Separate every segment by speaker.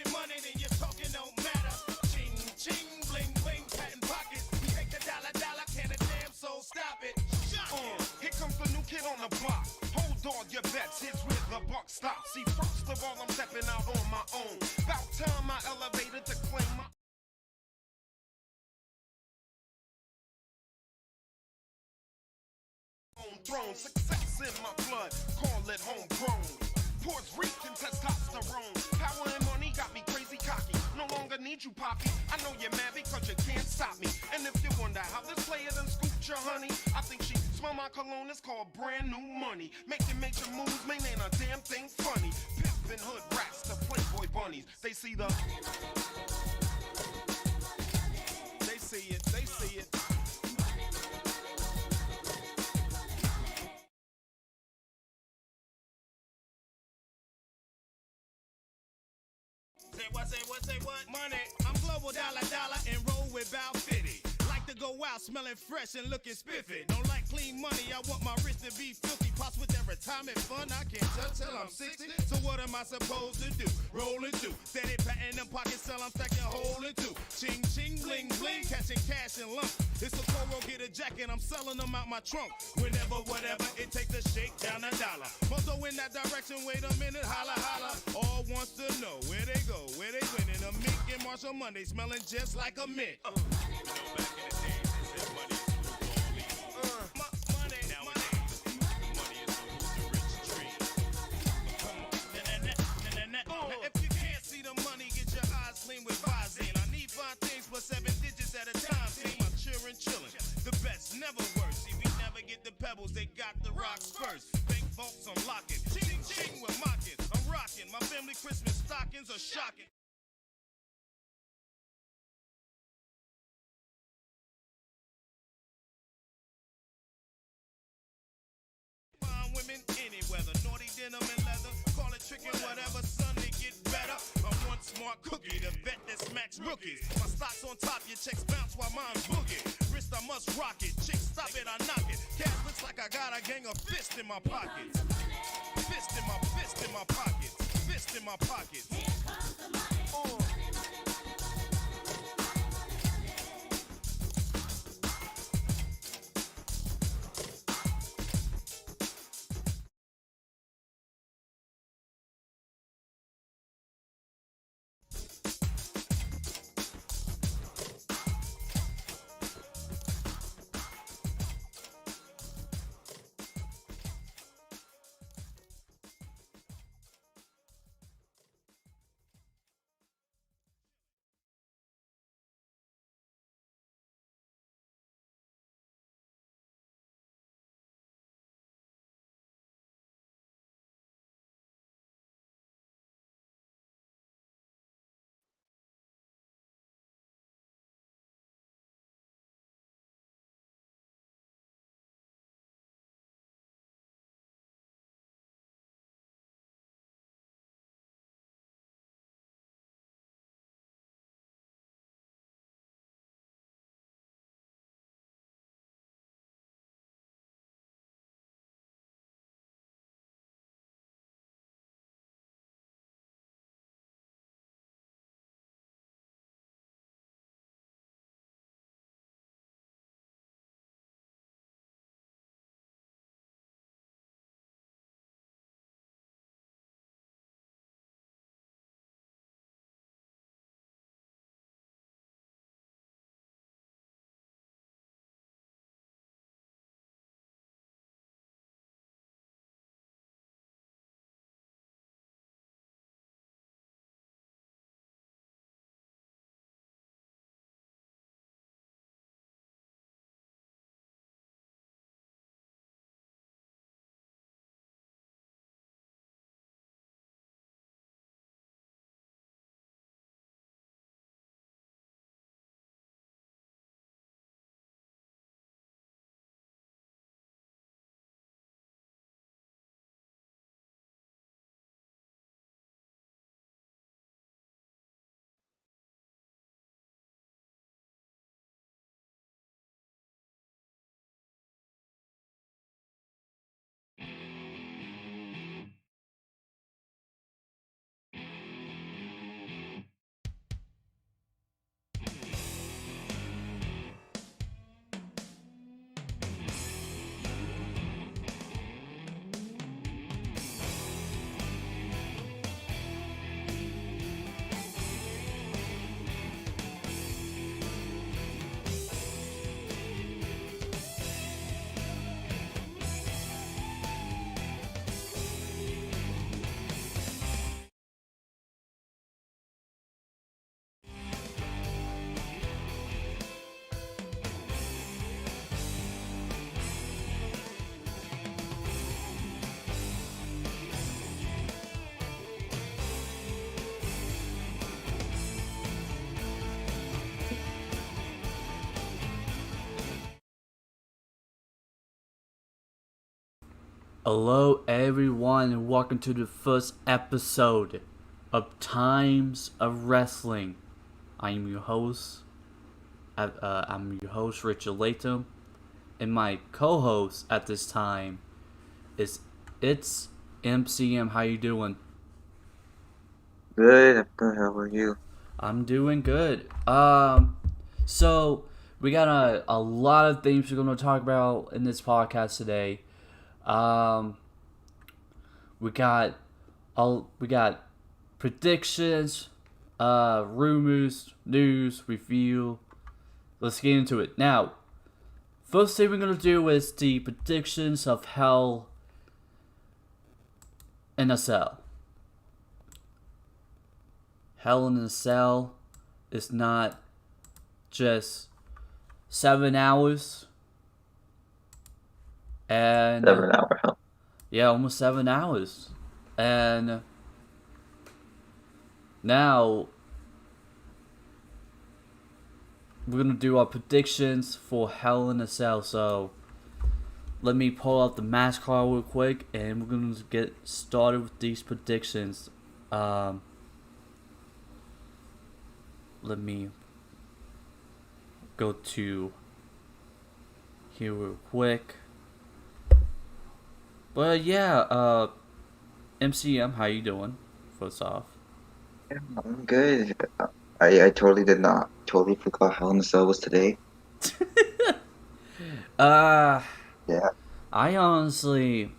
Speaker 1: talking money, then your talking don't matter. Ching, ching, bling, bling, patent pockets. We take the dollar, dollar, can a damn soul stop it?
Speaker 2: Here comes the new kid on the block. Hold all your bets, here's where the buck stops. See, first of all, I'm stepping out on my own. About time I elevated to claim my own throne. Success in my blood, call it homegrown. Puerto Rican testosterone. Power and money got me crazy cocky. No longer need you, Poppy. I know you're mad because you can't stop me. And if you wonder how this player done scooped your honey, I think she smell my cologne, it's called brand new money. Making major moves, man, ain't a damn thing funny. Pimpin' hood rats, the Playboy bunnies. They see the... They see it, they see it.
Speaker 1: Say what? Money. I'm global dollar, dollar, and roll with Bow 50. Like to go out smelling fresh and looking spiffy. Don't like clean money, I want my wrist to be filthy. Pops with that retirement fund, I can't touch till I'm 60. So what am I supposed to do? Roll and do. Steady patting them pockets, sell, I'm stacking hole in two. Ching, ching, bling, bling, catching cash in lumps. It's a Coro, get a jacket, I'm selling them out my trunk. Whenever, whatever, it takes to shake down a dollar. Mozo in that direction, wait a minute, holla, holla. All wants to know where they go, where they winning. A Mick and Marshall Monday, smelling just like a mint.
Speaker 3: You know, back in the days, they said money is the root of all evil.
Speaker 1: Money.
Speaker 3: Nowadays, money is the root of rich tree.
Speaker 1: Come on. Now, if you can't see the money, get your eyes clean with Visine. I need 5 things plus 7 digits at a time. Team, I'm chillin'. The best, never worse. See, we never get the pebbles, they got the rocks first. Bank vaults, I'm locking. Ching, ching, we're mocking. I'm rocking. My family Christmas stockings are shocking. Fine women, any weather. Naughty denim and leather. Call it trickin', whatever, son, they get better. I'm one smart cookie, the vet that smacks rookies. My stock's on top, your checks bounce while mine's boogie. Wrist, I must rock it. Chicks, stop it, I knock it. Cash looks like I got a gang of fists in my pockets. Fist in my pockets. Fist in my pockets.
Speaker 4: Hello, everyone, and welcome to the first episode of Times of Wrestling. I'm your host, Richard Latham, and my co-host at this time is It's MCM. How you doing?
Speaker 5: Good, I'm good. How are you?
Speaker 4: I'm doing good. So we got a lot of things we're gonna talk about in this podcast today. We got predictions, rumors, news, review. Let's get into it. Now, first thing we're gonna do is the predictions of Hell in a Cell. Hell in a Cell is not just 7 hours. And
Speaker 5: 7 hour hell.
Speaker 4: yeah, almost 7 hours. And now we're gonna do our predictions for Hell in a Cell. So let me pull out the match card real quick, and we're gonna get started with these predictions. Let me go to here real quick. But yeah, MCM, how you doing? First off.
Speaker 5: Yeah, I'm good. I totally forgot Hell in a Cell was today.
Speaker 4: Yeah.
Speaker 5: I
Speaker 4: I honestly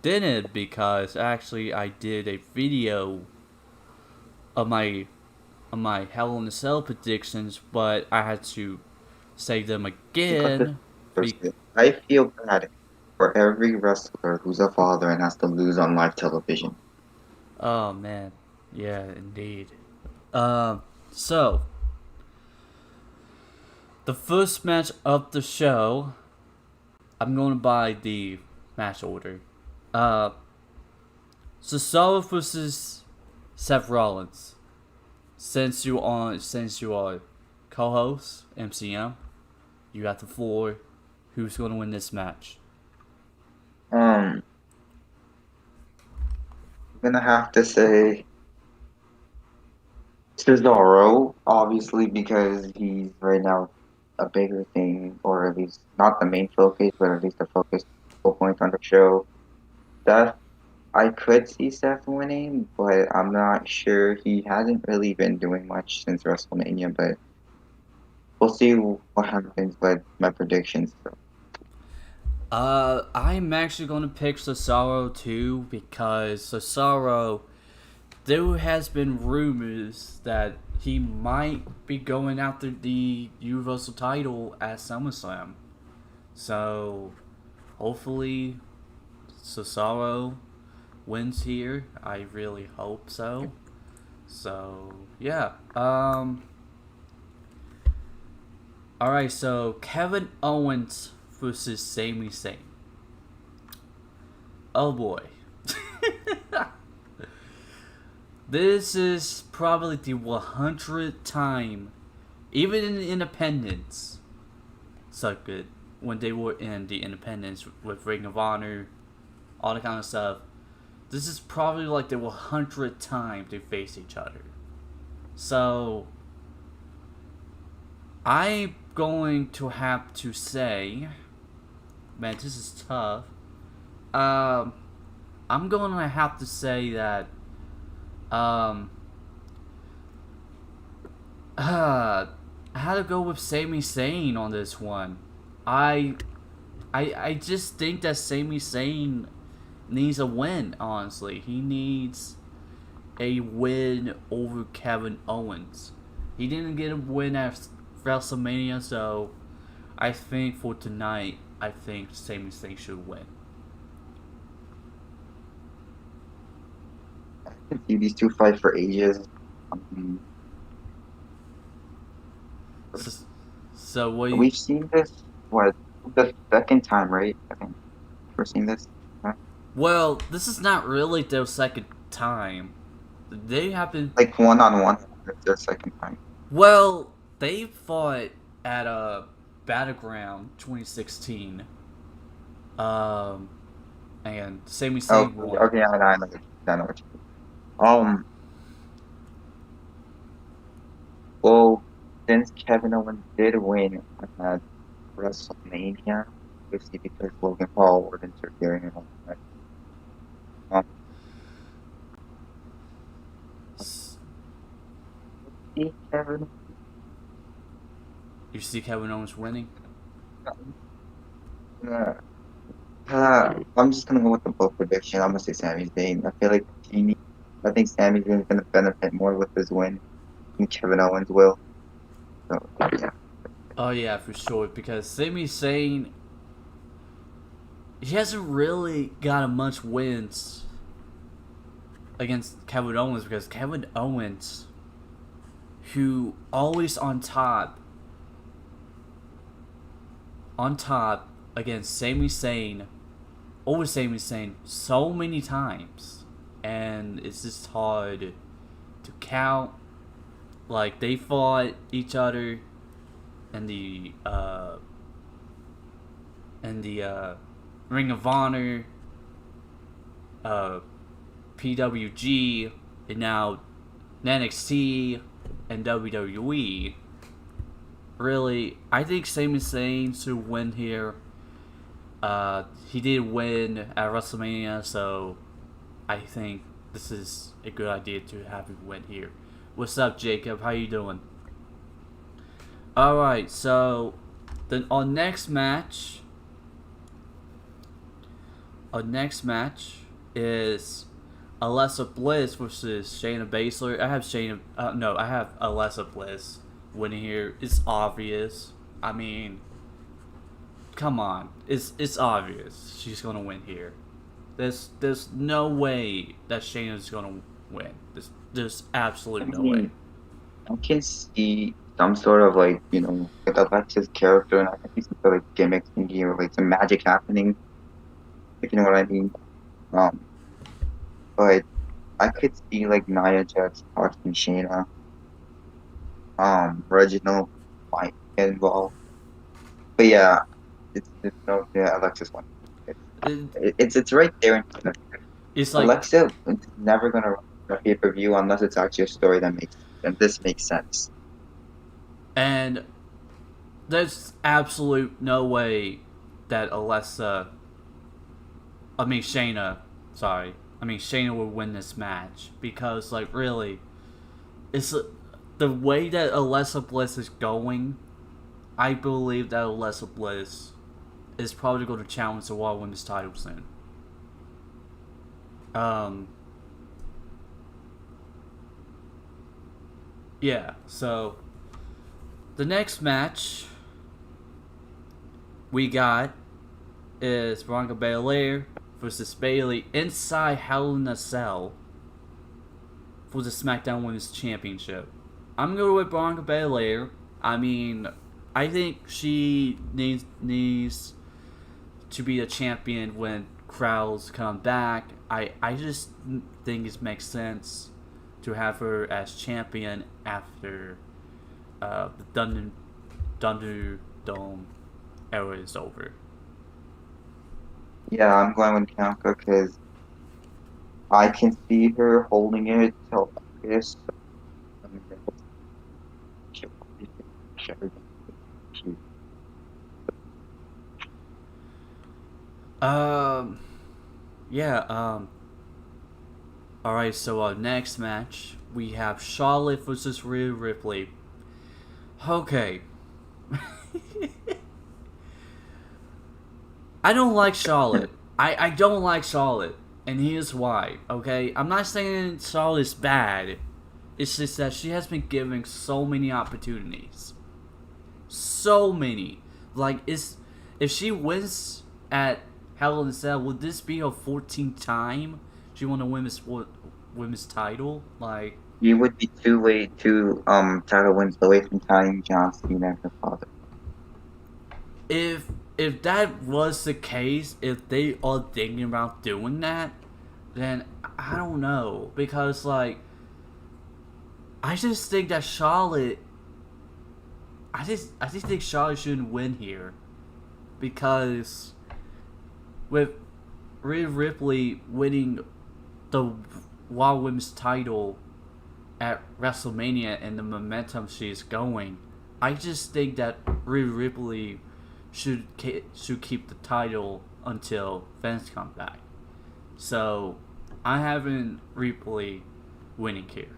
Speaker 4: didn't, because actually I did a video of my Hell in a Cell predictions, but I had to say them again.
Speaker 5: I feel bad for every wrestler who's a father and has to lose on live television.
Speaker 4: Oh man, yeah, indeed. So the first match of the show, I'm going by the match order. Cesaro versus Seth Rollins. Since you are co-host MCM, you got the floor. Who's going to win this match?
Speaker 5: I'm gonna have to say Cesaro, obviously, because he's right now a bigger thing, or at least not the main focus, but at least the focus point on the show. Seth, I could see Seth winning, but I'm not sure. He hasn't really been doing much since WrestleMania, but we'll see what happens with my predictions.
Speaker 4: I'm actually going to pick Cesaro too, because Cesaro, there has been rumors that he might be going after the Universal title at SummerSlam. So, hopefully, Cesaro wins here. I really hope so. So, yeah. Alright, so Kevin Owens versus Sami Zayn. Oh boy. This is probably the 100th time, even in the Independence circuit, when they were in the Independence with Ring of Honor, all that kind of stuff. This is probably like the 100th time they face each other. So, I'm going to have to say, man, this is tough. I'm going to have to say that I had to go with Sami Zayn on this one. I just think that Sami Zayn needs a win, honestly. He needs a win over Kevin Owens. He didn't get a win at WrestleMania, so I think for tonight, I think Sami Zayn should win.
Speaker 5: I can see these two fight for ages. Um,
Speaker 4: So what?
Speaker 5: we've seen this, what, the second time, right? I think we're seeing this. Huh?
Speaker 4: Well, this is not really their second time. They have been.
Speaker 5: Like one-on-one, it's their second time.
Speaker 4: Well, they fought at a Battleground 2016. And Sami
Speaker 5: Oh,
Speaker 4: Zayn won.
Speaker 5: okay, I know what you mean. Well, since Kevin Owens did win at WrestleMania, obviously because Logan Paul was interfering and all that. Um, see Kevin,
Speaker 4: You see Kevin Owens winning?
Speaker 5: uh, I'm just gonna go with the bold prediction. I'm gonna say Sami Zayn. I think Sami Zayn is gonna benefit more with his win than Kevin Owens will. So yeah,
Speaker 4: Oh yeah, for sure. Because Sami Zayn, he hasn't really gotten much wins against Kevin Owens because Kevin Owens, who always on top against Sami Zayn, over Sami Zayn so many times, and it's just hard to count. Like they fought each other in the Ring of Honor, PWG, and now NXT and WWE. Really, I think Sami Zayn should win here. He did win at WrestleMania, so I think this is a good idea to have him win here. What's up, Jacob? How you doing? Alright, so then our next match is Alexa Bliss versus Shayna Baszler. I have Alexa Bliss winning here. It's obvious. I mean, come on, it's obvious she's gonna win here. There's no way that Shayna's gonna win. There's absolutely no way.
Speaker 5: I can see some sort of like with Alexa's character, and I can see some sort of like gimmicks in here, like some magic happening. If you know what I mean. But I could see like Nia Jax talking Shayna. Reginald might get involved. But yeah, Alexa's one. It's right there in front of her.
Speaker 4: It's like
Speaker 5: Alexa is never gonna run a pay-per-view unless it's actually a story that this makes sense.
Speaker 4: And there's absolute no way that Shayna will win this match because, like, really, it's the way that Alexa Bliss is going. I believe that Alexa Bliss is probably going to challenge the Raw Women's title soon. Yeah, so the next match we got is Bianca Belair versus Bayley inside Hell in a Cell for the SmackDown Women's Championship. I'm going with Bianca Belair. I mean, I think she needs to be a champion when crowds come back. I just think it makes sense to have her as champion after the Thunderdome era is over.
Speaker 5: Yeah, I'm going with Bianca because I can see her holding it till August.
Speaker 4: Alright, so our next match, we have Charlotte versus Rhea Ripley. Okay. I don't like Charlotte. I don't like Charlotte. And here's why, okay? I'm not saying Charlotte's bad. It's just that she has been given so many opportunities. So many. Like, if she wins at Hell in a Cell, would this be her 14th time she won a women's title? Like,
Speaker 5: You would be two title wins away from tying John Cena and her father.
Speaker 4: If that was the case, if they are thinking about doing that, then I don't know, because like I just think that Charlotte, I just think Charlotte shouldn't win here, because with Rhea Ripley winning the Raw Women's title at WrestleMania and the momentum she's going, I just think that Rhea Ripley should keep the title until Vince comes back. So I haven't Ripley winning here.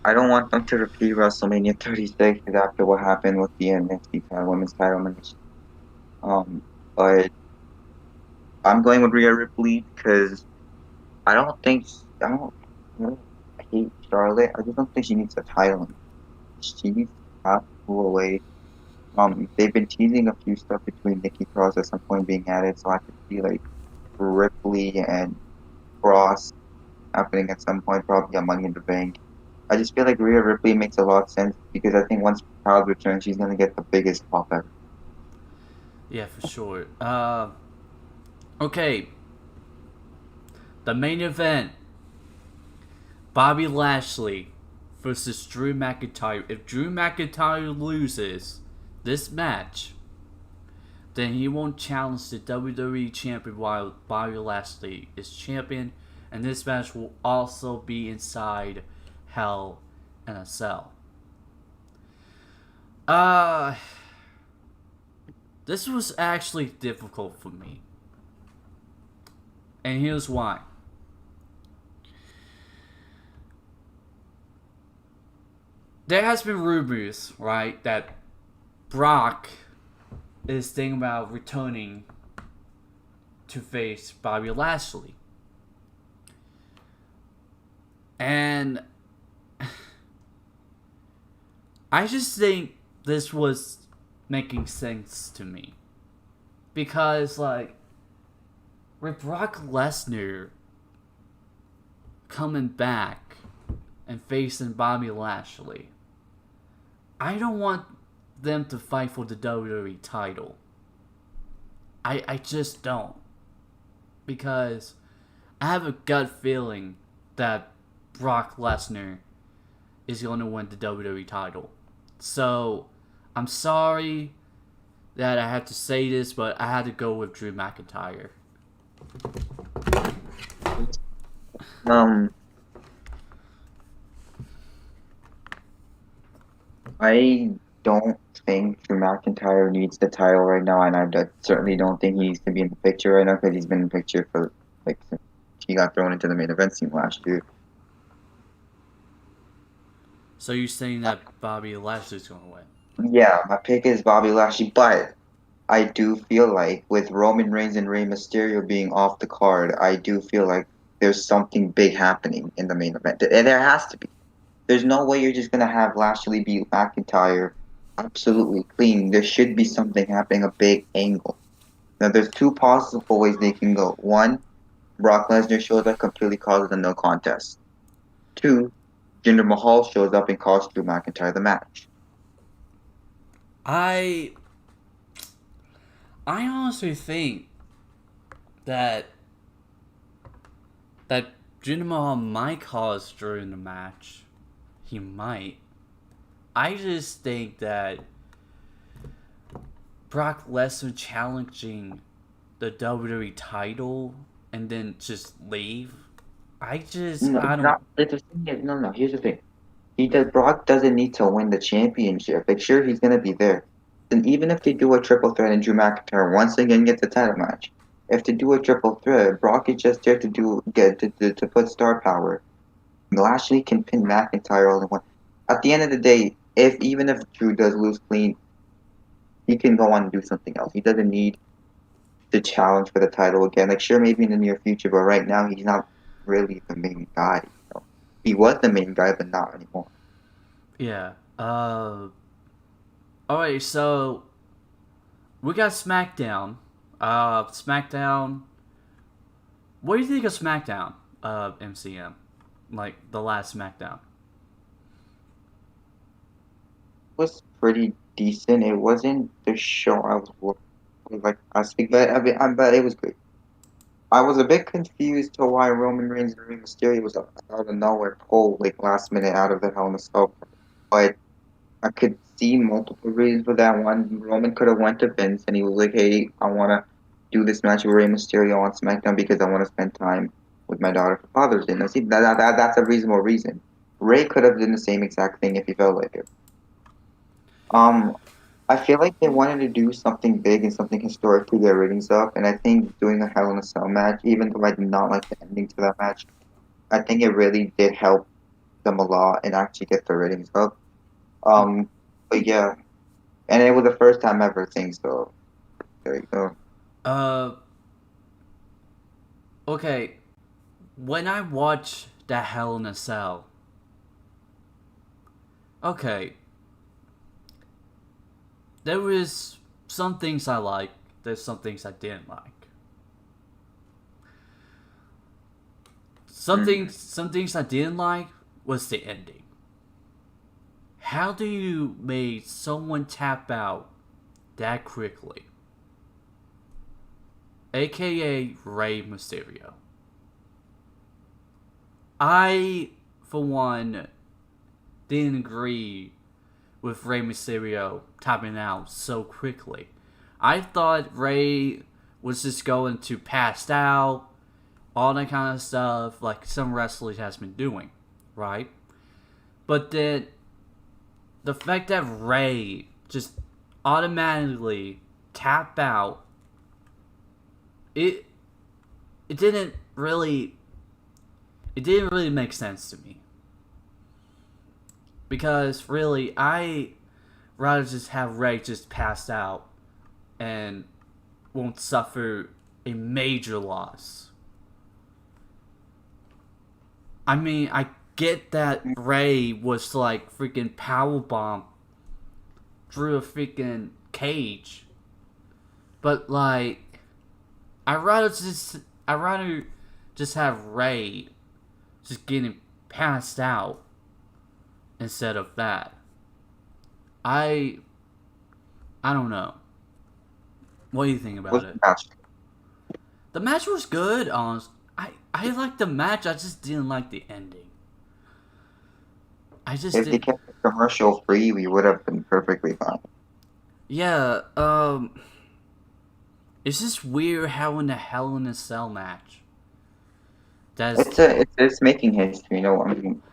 Speaker 5: I don't want them to repeat WrestleMania 36 after what happened with the NXT women's title match. But I'm going with Rhea Ripley because I don't I hate Charlotte. I just don't think she needs a title. She needs to have to go away. They've been teasing a few stuff between Nikki Cross at some point being added, so I could see like Ripley and Cross happening at some point, probably on Money in the Bank. I just feel like Rhea Ripley makes a lot of sense because I think once Proud returns, she's gonna get the biggest pop ever.
Speaker 4: Yeah, for sure. Okay. The main event: Bobby Lashley versus Drew McIntyre. If Drew McIntyre loses this match, then he won't challenge the WWE champion while Bobby Lashley is champion, and this match will also be inside Hell in a Cell. This was actually difficult for me, and here's why. There has been rumors, right, that Brock is thinking about returning to face Bobby Lashley. And I just think this was making sense to me. Because, like, with Brock Lesnar coming back and facing Bobby Lashley, I don't want them to fight for the WWE title. I just don't. Because I have a gut feeling that Brock Lesnar is going to win the WWE title. So, I'm sorry that I have to say this, but I had to go with Drew McIntyre.
Speaker 5: I don't think Drew McIntyre needs the title right now, and I certainly don't think he needs to be in the picture right now because he's been in the picture for like since he got thrown into the main event scene last year.
Speaker 4: So you're saying that Bobby Lashley's going to win?
Speaker 5: Yeah, my pick is Bobby Lashley, but I do feel like with Roman Reigns and Rey Mysterio being off the card, I do feel like there's something big happening in the main event, and there has to be. There's no way you're just gonna have Lashley beat McIntyre absolutely clean. There should be something happening, a big angle. Now, there's two possible ways they can go. One, Brock Lesnar shows up, completely causes a no contest. Two, Jinder Mahal shows up and costs Drew McIntyre the match.
Speaker 4: I honestly think that Jinder Mahal might cause Drew in the match. He might. I just think that Brock Lesnar challenging the WWE title and then just leave. I don't.
Speaker 5: No. Here's the thing. Brock doesn't need to win the championship. Like, sure, he's gonna be there. And even if they do a triple threat and Drew McIntyre once again gets a title match, if they do a triple threat, Brock is just there to put star power. Lashley can pin McIntyre all in one. At the end of the day, even if Drew does lose clean, he can go on and do something else. He doesn't need to challenge for the title again. Like, sure, maybe in the near future, but right now he's not really the main guy. You know? He was the main guy, but not anymore.
Speaker 4: Yeah. Alright, so we got SmackDown. SmackDown. What do you think of SmackDown? MCM, like the last SmackDown.
Speaker 5: It was pretty decent. It wasn't the show I was asking, but it was great. I was a bit confused to why Roman Reigns and Rey Mysterio was out of nowhere pulled like last minute out of the Hell in a Cell, but I could see multiple reasons for that. One, Roman could have went to Vince and he was like, "Hey, I wanna do this match with Rey Mysterio on SmackDown because I want to spend time with my daughter for Father's Day. Now, see, that's a reasonable reason. Ray could have done the same exact thing if he felt like it. Um, I feel like they wanted to do something big and something historic to get ratings up, and I think doing a Hell in a Cell match, even though I did not like the ending to that match, I think it really did help them a lot and actually get the ratings up. But yeah, and it was the first time ever thing, so there you go.
Speaker 4: Okay. When I watch the Hell in a Cell, okay, there was some things I liked, there's some things I didn't like. Some things I didn't like was the ending. How do you make someone tap out that quickly? AKA Rey Mysterio. I, for one, didn't agree with Rey Mysterio tapping out so quickly. I thought Rey was just going to pass out, all that kind of stuff, like some wrestlers has been doing, right? But then the fact that Rey just automatically tap out, it didn't really make sense to me. Because really, I rather just have Rey just pass out and won't suffer a major loss. I mean, I get that Rey was like freaking powerbomb through a freaking cage, but like, I rather just have Rey just getting passed out instead of that. I don't know. What do you think about it? The match was good, honestly. I liked the match, I just didn't like the ending. If
Speaker 5: they kept it commercial free, we would have been perfectly fine.
Speaker 4: Yeah, it's just weird how in the Hell in a Cell match.
Speaker 5: It's making history, you know.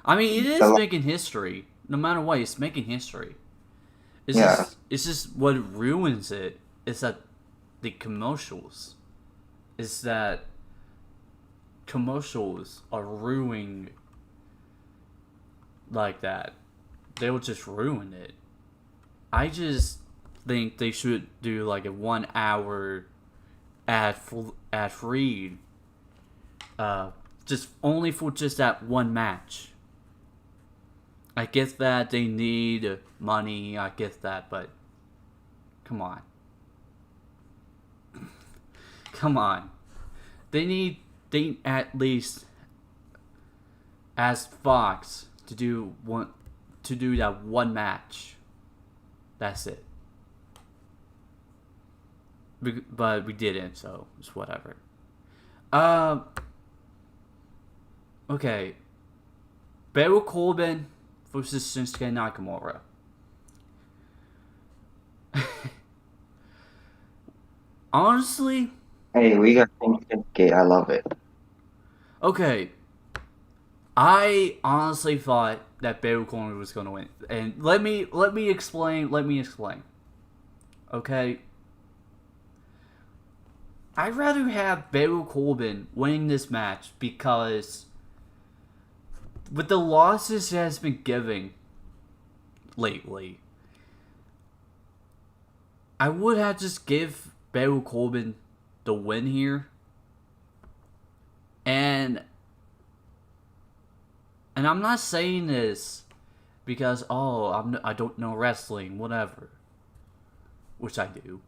Speaker 4: I mean, it is making history. No matter what, it's making history. It's just what ruins it is that the commercials. Is that commercials are ruining like that. They will just ruin it. I just think they should do like a 1 hour ad read, just only for just that one match. I get that they need money, I get that, but come on. Come on. They at least ask Fox to do that one match. That's it. But we didn't, so it's whatever. Okay. Baron Corbin versus Shinsuke Nakamura. Honestly,
Speaker 5: hey, we got Shinsuke. I love it.
Speaker 4: Okay. I honestly thought that Baron Corbin was going to win, and let me explain. Okay. I'd rather have Baron Corbin winning this match because with the losses he has been giving lately, I would have just give Baron Corbin the win here. And I'm not saying this because I don't know wrestling, whatever, which I do.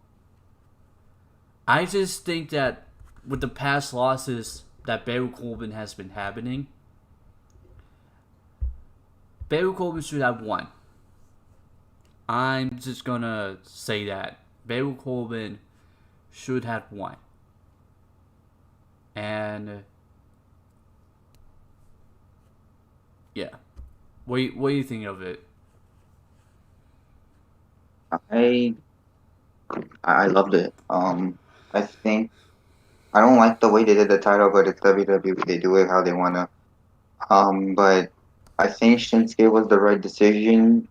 Speaker 4: I just think that with the past losses that Baron Corbin has been having, Baron Corbin should have won. I'm just gonna say that Baron Corbin should have won. And yeah, what do you think of it?
Speaker 5: I loved it. I think I don't like the way they did the title, but it's WWE. They do it how they wanna. But I think Shinsuke was the right decision.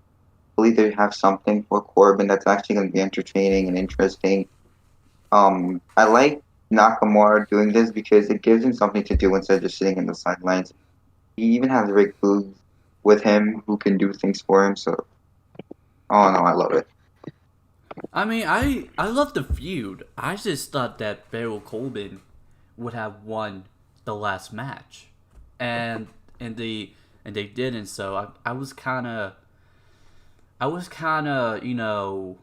Speaker 5: Hopefully, they have something for Corbin that's actually going to be entertaining and interesting. I like Nakamura doing this because it gives him something to do instead of just sitting in the sidelines. He even has Rick Boogs with him who can do things for him. So, oh no, I love it.
Speaker 4: I mean, I love the feud. I just thought that Baron Corbin would have won the last match, and they didn't. So I was kind of you know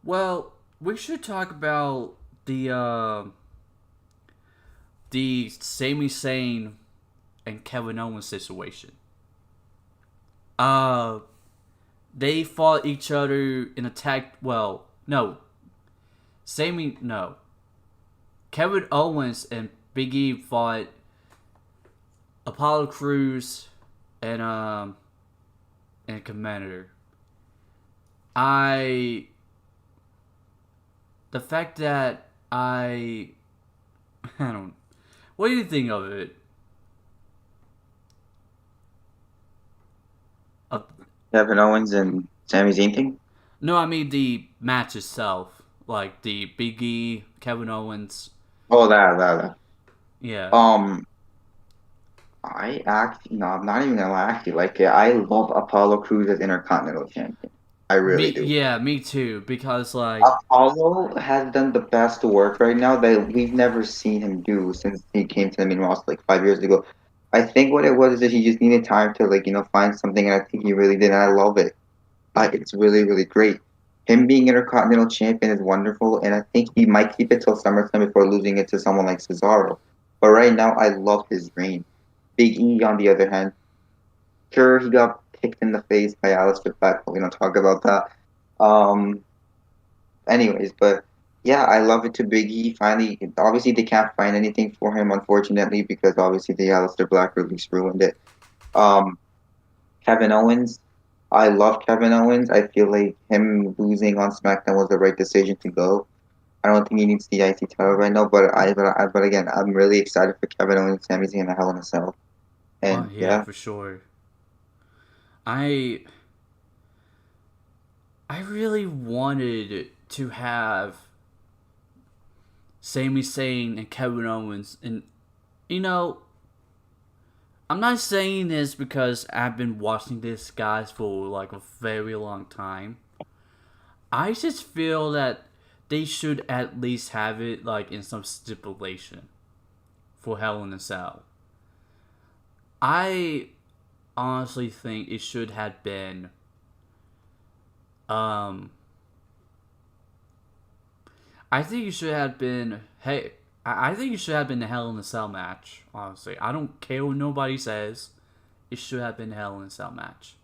Speaker 4: well, we should talk about the Sami Zayn and Kevin Owens situation. They fought each other in a tag. Well, no, Kevin Owens and Big E fought Apollo Crews and Commander. The fact that I don't. What do you think of it?
Speaker 5: Kevin Owens and Sami Zayn thing?
Speaker 4: No, I mean the match itself, like the Big E, Kevin Owens.
Speaker 5: Oh, that.
Speaker 4: Yeah.
Speaker 5: I'm not even gonna lie, I actually like it. I love Apollo Crews as Intercontinental Champion. I really do.
Speaker 4: Yeah, me too. Because like,
Speaker 5: Apollo has done the best work right now that we've never seen him do since he came to the main roster like 5 years ago. I think what it was is that he just needed time to find something, and I think he really did, and I love it. It's really, really great. Him being Intercontinental Champion is wonderful, and I think he might keep it till SummerSlam before losing it to someone like Cesaro. But right now, I love his reign. Big E, on the other hand, sure, he got kicked in the face by Aleister Black, but we don't talk about that. Anyways, but yeah, I love it to Big E. Finally, obviously, they can't find anything for him, unfortunately, because obviously the Aleister Black release ruined it. Um, Kevin Owens, I love Kevin Owens. I feel like him losing on SmackDown was the right decision to go. I don't think he needs the IC title right now, but again, I'm really excited for Kevin Owens and Sami Zayn in a Hell in a Cell. And
Speaker 4: yeah, for sure. I really wanted to have Sami Zayn and Kevin Owens, and I'm not saying this because I've been watching this guys for like a very long time. I just feel that they should at least have it like in some stipulation for Hell in a Cell. I honestly think it should have been I think it should have been I think it should have been the Hell in a Cell match, honestly. I don't care what nobody says. It should have been the Hell in a Cell match.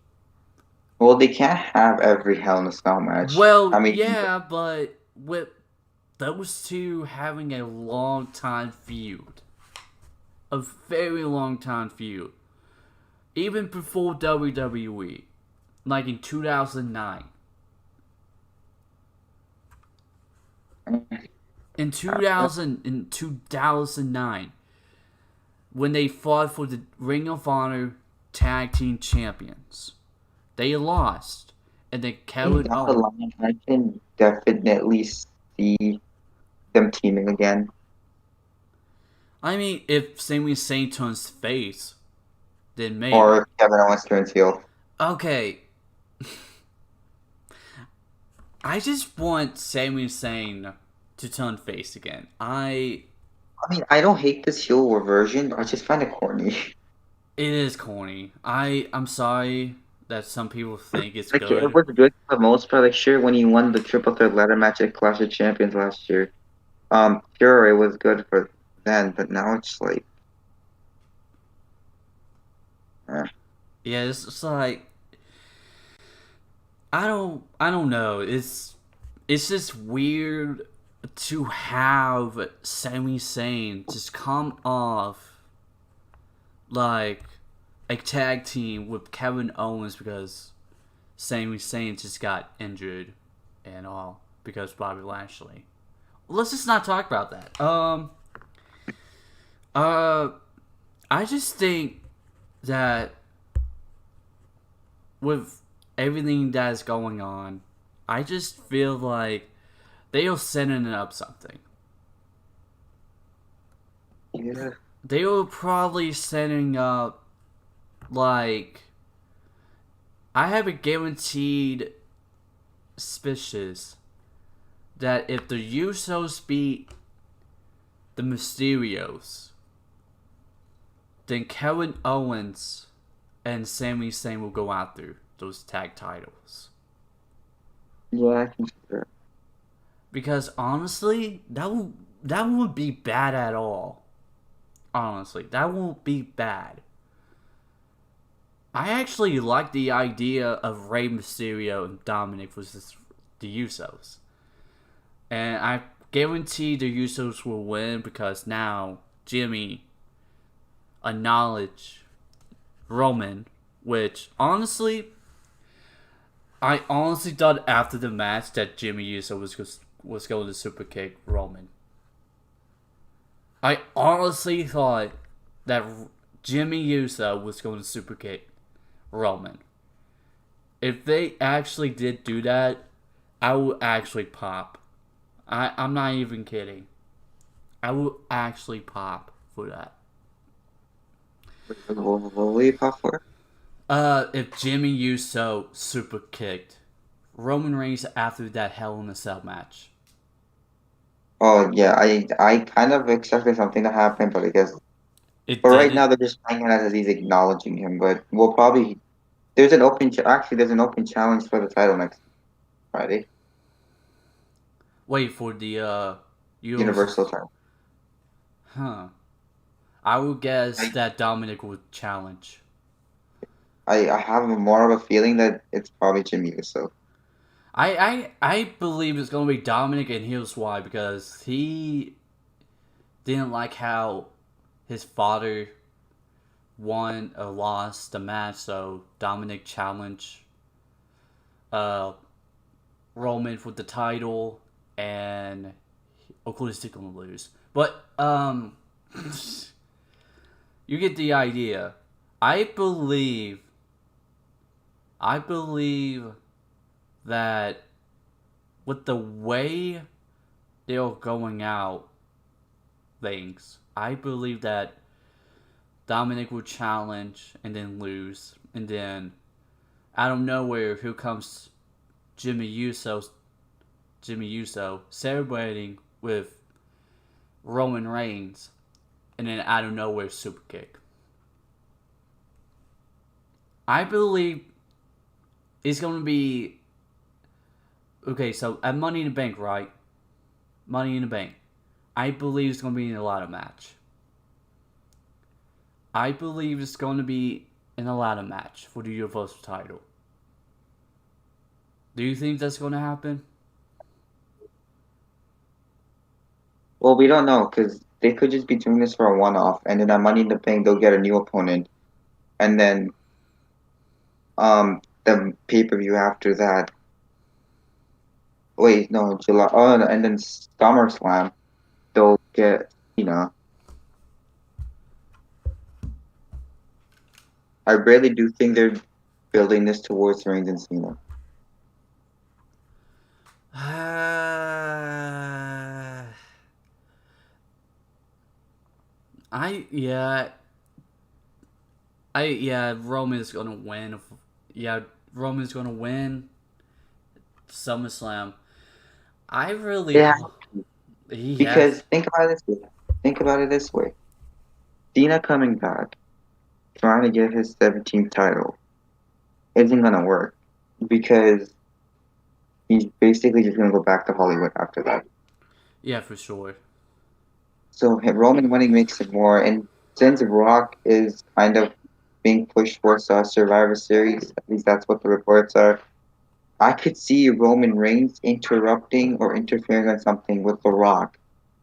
Speaker 5: well, they can't have every Hell in a Cell match.
Speaker 4: Well,
Speaker 5: I mean,
Speaker 4: yeah, but with those two having a long time feud. A very long time feud. Even before WWE. Like in 2009. In 2009, when they fought for the Ring of Honor Tag Team Champions, they lost, and then Kevin
Speaker 5: down the
Speaker 4: Owens.
Speaker 5: line, I can definitely see them teaming again.
Speaker 4: I mean, if Sami Zayn turns face, then maybe.
Speaker 5: Or if Kevin Owens turns heel.
Speaker 4: Okay. I just want Sami Zayn to turn face again.
Speaker 5: I mean, I don't hate this heel version. I just find it corny.
Speaker 4: It is corny. I'm sorry that some people think it's
Speaker 5: Like,
Speaker 4: good.
Speaker 5: it was good for the most part. Like, sure, when he won the triple threat ladder match at Clash of Champions last year, sure, it was good for then, but now it's like,
Speaker 4: Yeah, it's just like I don't know. It's just weird to have Sami Zayn just come off like a tag team with Kevin Owens because Sami Zayn just got injured and all because Bobby Lashley. Let's just not talk about that. I just think that with everything that is going on, I just feel like they are setting up something.
Speaker 5: Yeah.
Speaker 4: They were probably setting up, like, I have a guaranteed suspicious that if the Usos beat the Mysterios, then Kevin Owens and Sami Zayn will go after those tag titles.
Speaker 5: Yeah, I can see that.
Speaker 4: Because honestly, that wouldn't be bad at all. Honestly, that won't be bad. I actually like the idea of Rey Mysterio and Dominic versus the Usos. And I guarantee the Usos will win because now Jimmy acknowledged Roman, which honestly, I honestly thought after the match that Jimmy Uso was going to super kick Roman. I honestly thought that Jimmy Uso was going to super kick Roman. If they actually did do that, I would actually pop. I'm not even kidding. I would actually pop for that.
Speaker 5: What will you pop for?
Speaker 4: If Jimmy Uso super kicked Roman Reigns after that Hell in a Cell match.
Speaker 5: Oh yeah, I kind of expected something to happen, but I guess.
Speaker 4: It
Speaker 5: But right
Speaker 4: didn't.
Speaker 5: now they're just playing it as he's acknowledging him. But we'll probably there's an open there's an open challenge for the title next Friday.
Speaker 4: Wait for the
Speaker 5: Universal title.
Speaker 4: Huh. I would guess that Dominic would challenge.
Speaker 5: I have more of a feeling that it's probably Jimmy Uso.
Speaker 4: I believe it's gonna be Dominic, and here's why: because he didn't like how his father won or lost the match, so Dominic challenged Roman for the title, and of course he's gonna lose. But you get the idea. I believe that with the way they're going out things, I believe that Dominic will challenge and then lose, and then out of nowhere, here comes Jimmy Uso celebrating with Roman Reigns, and then out of nowhere, super kick. I believe it's going to be... Okay, so at Money in the Bank, right? Money in the Bank. I believe it's going to be in a ladder match. I believe it's going to be in a ladder match for the Universal title. Do you think that's going to happen?
Speaker 5: Well, we don't know because they could just be doing this for a one-off, and then at Money in the Bank they'll get a new opponent, and then the pay-per-view after that. Wait, no, July. Oh, and then SummerSlam, they'll get I really do think they're building this towards Reigns and Cena.
Speaker 4: Roman's gonna win. Roman's gonna win SummerSlam. I really...
Speaker 5: Yeah,
Speaker 4: Because
Speaker 5: think about it this way. Think about it this way. Cena coming back, trying to get his 17th title, isn't gonna work because he's basically just gonna go back to Hollywood after that.
Speaker 4: Yeah, for sure.
Speaker 5: So Roman winning makes it more, and since Rock is kind of being pushed towards Survivor Series, at least that's what the reports are. I could see Roman Reigns interrupting or interfering on something with The Rock,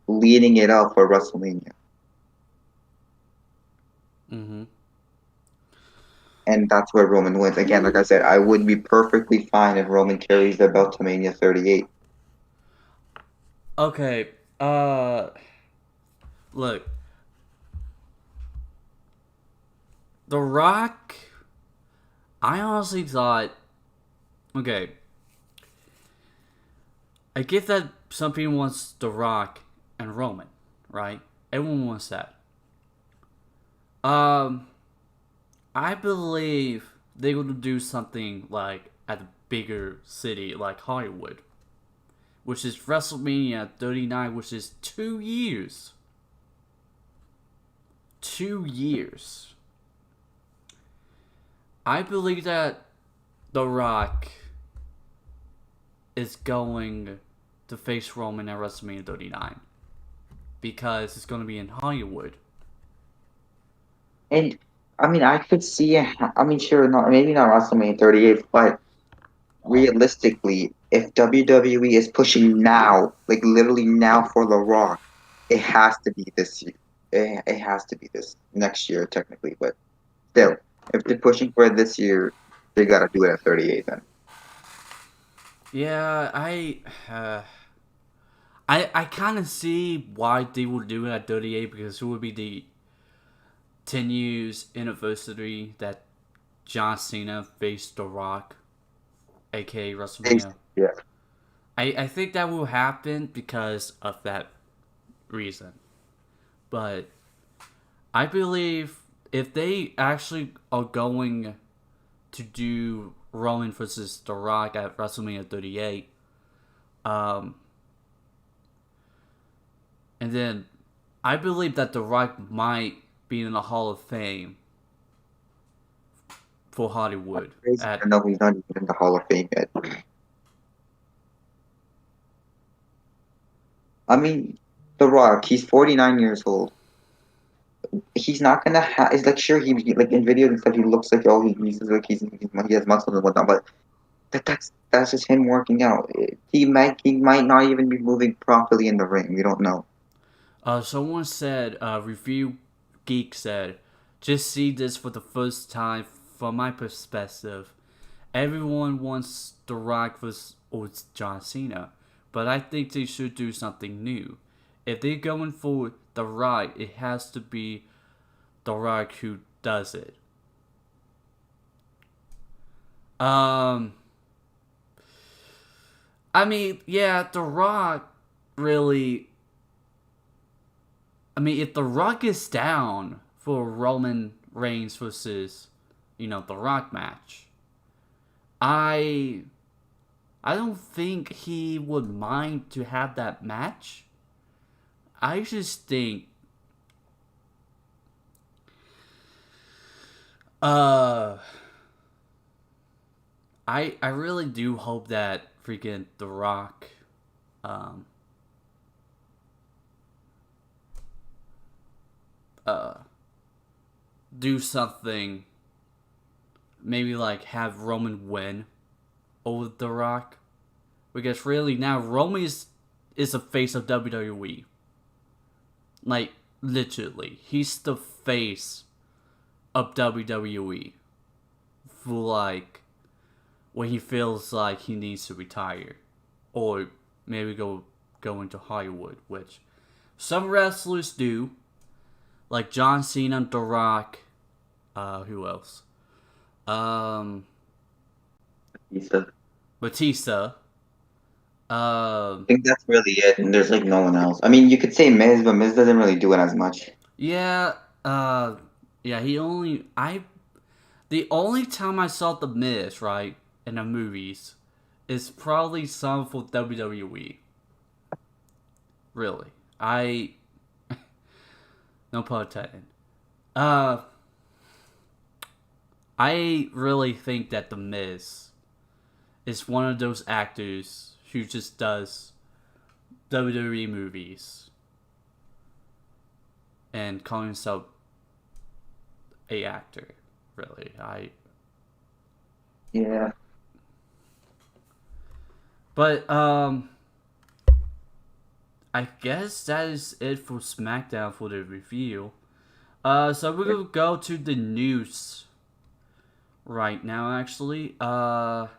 Speaker 5: leading it up for WrestleMania.
Speaker 4: Mm-hmm.
Speaker 5: and that's where Roman wins. Again, like I said, I would be perfectly fine if Roman carries the belt to Mania 38.
Speaker 4: Okay, look. The Rock, I honestly thought, okay, I get that some people wants The Rock and Roman, right? Everyone wants that. I believe they're going to do something like at a bigger city like Hollywood, which is WrestleMania 39, which is 2 years. 2 years. I believe that The Rock is going to face Roman at WrestleMania 39 because it's going to be in Hollywood.
Speaker 5: And I mean, I could see. I mean, sure, not maybe not WrestleMania 38, but realistically, if WWE is pushing now, like literally now for The Rock, it has to be this year. It has to be this next year, technically. But still, if they're pushing for it this year, they gotta do it at 38 then.
Speaker 4: Yeah, I kind of see why they would do it at 38 because it would be the 10 years anniversary that John Cena faced The Rock, aka WrestleMania.
Speaker 5: Yeah.
Speaker 4: I think that will happen because of that reason. But I believe if they actually are going to do Roman versus The Rock at WrestleMania 38, and then I believe that The Rock might be in the Hall of Fame for Hollywood.
Speaker 5: I know he's not even in the Hall of Fame yet. I mean, The Rock, he's 49 years old. He's not gonna have. It's like sure like in videos and stuff he looks like he's like he has muscles and whatnot, but that's just him working out. He might not even be moving properly in the ring. We don't know.
Speaker 4: Someone said, Review Geek said, just see this for the first time from my perspective. Everyone wants The Rock versus John Cena, but I think they should do something new. If they're going for The Rock, it has to be The Rock who does it. I mean, yeah, The Rock really. I mean, if The Rock is down for Roman Reigns versus, The Rock match, I don't think he would mind to have that match. I just think I really do hope that freaking The Rock do something, maybe like have Roman win over The Rock, because really now Roman is the face of WWE. Like literally, he's the face of WWE for like when he feels like he needs to retire or maybe go into Hollywood, which some wrestlers do, like John Cena, The Rock, who else? Batista.
Speaker 5: I think that's really it, and there's like no one else. I mean, you could say Miz, but Miz doesn't really do it as much.
Speaker 4: Yeah, yeah. The only time I saw The Miz, right, in the movies, is probably some for WWE. Really, no pun intended. I really think that The Miz is one of those actors who just does WWE movies and calling himself a actor. Really,
Speaker 5: Yeah.
Speaker 4: But I guess that is it for SmackDown for the review. So we're gonna go to the news. right now, actually. Let's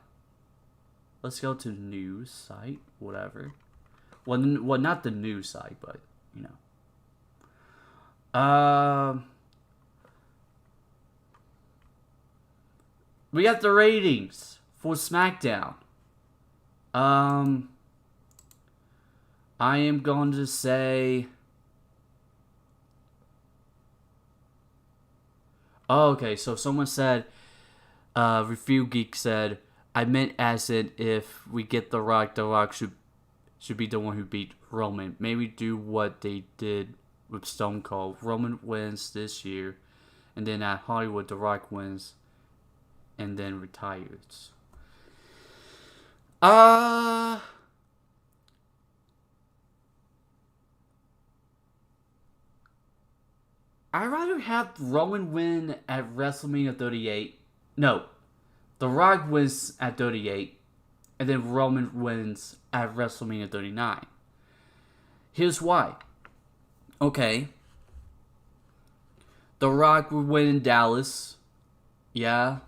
Speaker 4: go to the news site, whatever. Well, not the news site, but, you know. We got the ratings for SmackDown. I am going to say... Oh, okay, so someone said, Review Geek said, I meant as in if we get The Rock should be the one who beat Roman. Maybe do what they did with Stone Cold. Roman wins this year, and then at Hollywood, The Rock wins, and then retires. I'd rather have Roman win at WrestleMania 38. No, The Rock wins at 38, and then Roman wins at WrestleMania 39. Here's why. Okay. The Rock would win in Dallas. Yeah.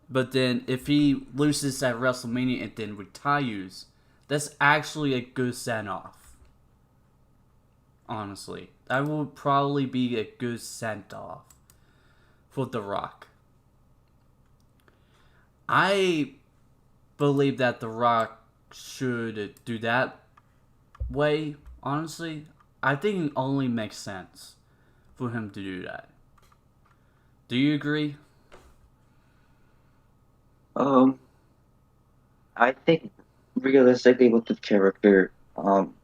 Speaker 4: But then if he loses at WrestleMania and then retires, that's actually a good send-off. Honestly. That would probably be a good send-off for The Rock. I believe that The Rock should do that way, honestly. I think it only makes sense for him to do that. Do you agree?
Speaker 5: I think realistically with the character, and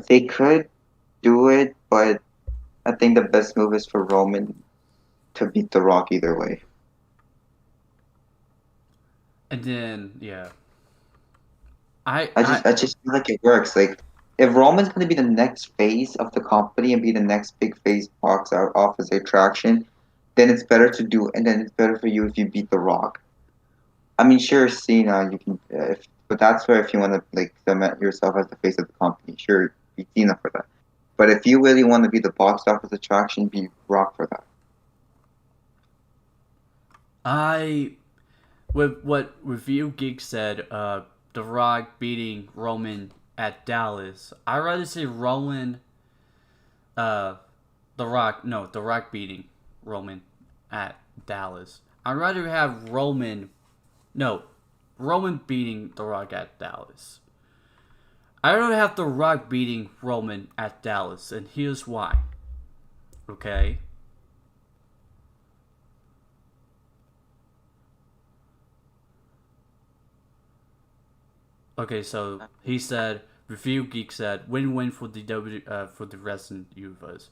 Speaker 5: they could do it, but I think the best move is for Roman to beat The Rock either way.
Speaker 4: And then, yeah.
Speaker 5: I just feel like it works. Like, if Roman's gonna be the next face of the company and be the next big face box out office attraction, then it's better to do, and then it's better for you if you beat The Rock. I mean, sure, Cena, you can, but that's where if you want to like cement yourself as the face of the company, sure, be Cena for that. But if you really want to be the box office attraction, be Rock for that.
Speaker 4: With what Review Geek said, The Rock beating Roman at Dallas, I'd rather say The Rock beating Roman at Dallas. I'd rather have Roman beating The Rock at Dallas. I'd rather have The Rock beating Roman at Dallas, and here's why. Okay? Okay, so he said, Review Geek said, win-win for the wrestling universe.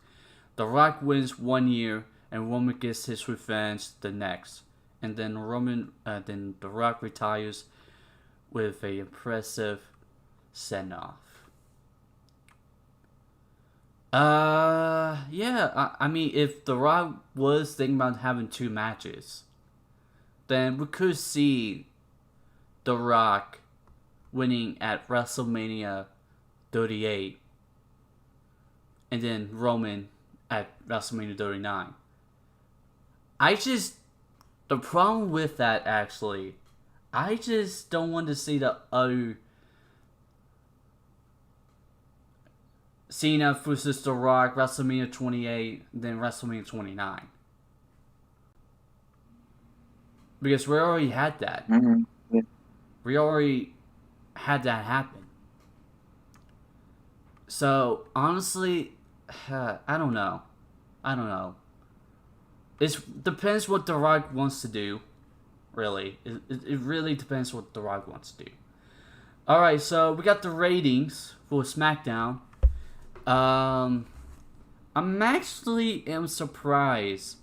Speaker 4: The Rock wins 1 year, and Roman gets his revenge the next, and then then The Rock retires with a impressive send-off. Yeah, I mean, if The Rock was thinking about having 2 matches, then we could see The Rock winning at WrestleMania 38, and then Roman at WrestleMania 39. The problem with that, actually, I just don't want to see the other Cena versus The Rock, WrestleMania 28, then WrestleMania 29. Because we already had that.
Speaker 5: Mm-hmm. Yeah.
Speaker 4: We already had that happen. So, honestly, I don't know. It depends what The Rock wants to do. Really. It really depends what The Rock wants to do. Alright, so we got the ratings for SmackDown. I'm actually surprised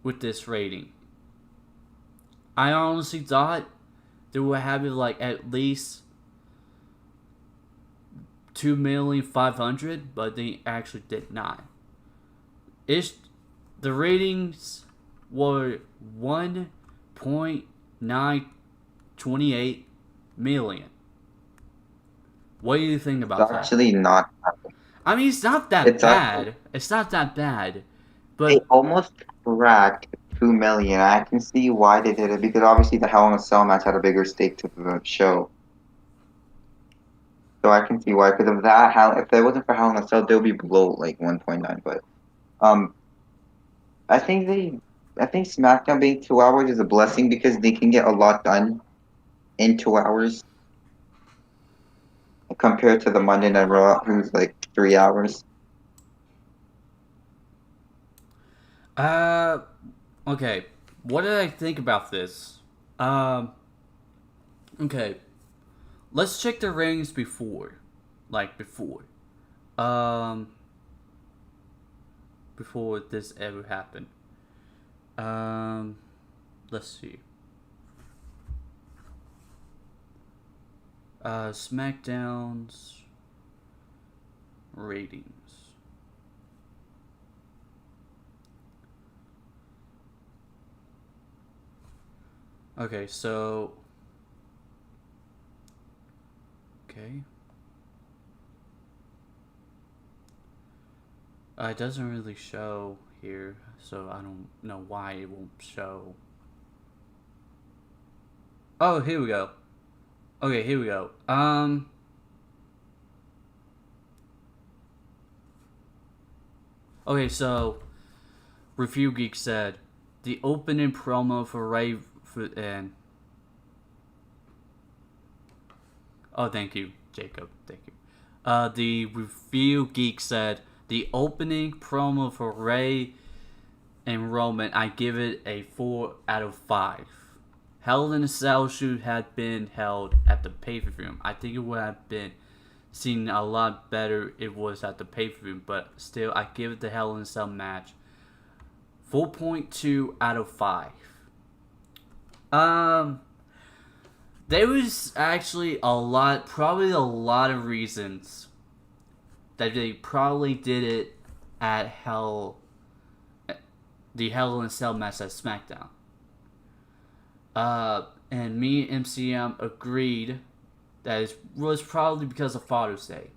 Speaker 4: with this rating. I honestly thought they would have it like at least 2,500,000, but they actually did not. The ratings were 1.928 million. What do you think about
Speaker 5: It's
Speaker 4: that?
Speaker 5: actually not happening.
Speaker 4: I mean, it's not that
Speaker 5: It's
Speaker 4: bad. It's not that bad.
Speaker 5: They
Speaker 4: But
Speaker 5: almost cracked 2 million. I can see why they did it because obviously the Hell in a Cell match had a bigger stake to the show. So I can see why. Because of that, if it wasn't for Hell in a Cell, they'll be below like 1.9. But um, I think SmackDown being 2 hours is a blessing because they can get a lot done in 2 hours compared to the Monday Night Raw, who's like 3 hours.
Speaker 4: okay. What did I think about this? Okay. Let's check the ratings before. Like, before. Before this ever happened. Let's see. SmackDown's ratings. Okay, so... Okay. It doesn't really show here, so I don't know why it won't show. Oh, here we go. Okay, here we go. Okay, so Review Geek said the opening promo for Ray and oh, thank you, Jacob. Thank you. The Review Geek said the opening promo for Ray and Roman, I give it a 4 out of 5. Hell in a Cell should have been held at the pay-per-view. I think it would have been seen a lot better if it was at the pay-per-view, but still, I give it the Hell in a Cell match 4.2 out of 5. There was actually probably a lot of reasons that they probably did it at the Hell in a Cell match at SmackDown. And me and MCM agreed that it was probably because of Father's Day.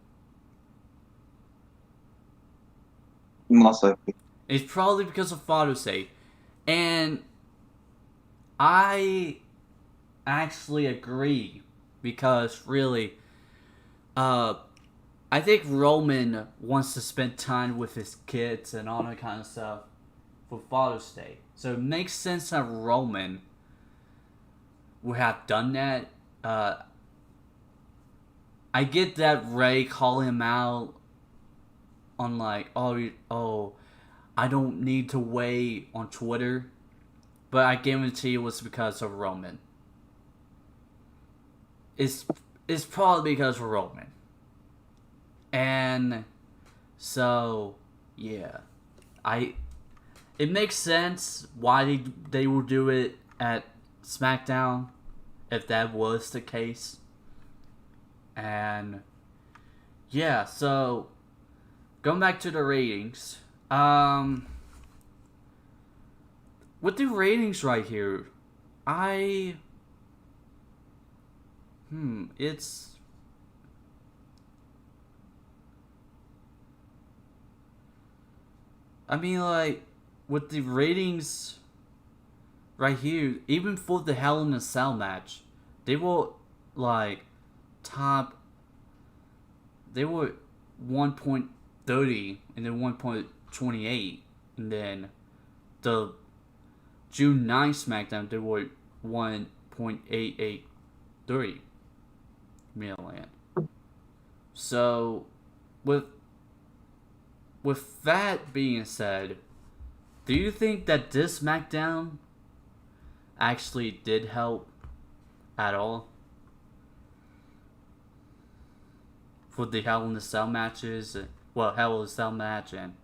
Speaker 5: Most likely.
Speaker 4: It's probably because of Father's Day. And I actually agree because really, I think Roman wants to spend time with his kids and all that kind of stuff for Father's Day. So it makes sense that Roman would have done that. I get that Ray calling him out on like, oh, I don't need to weigh on Twitter, but I guarantee it was because of Roman. It's probably because of Roman. And so, yeah. It makes sense why they will do it at SmackDown if that was the case. And yeah, so going back to the ratings. With the ratings right here, it's I mean, like, with the ratings right here, even for the Hell in a Cell match, they were, like, they were 1.30 and then 1.28. And then the June 9th SmackDown, they were 1.883 million. So, with that being said, do you think that this SmackDown actually did help at all for the Hell in a Cell matches? Well, Hell in a Cell match and,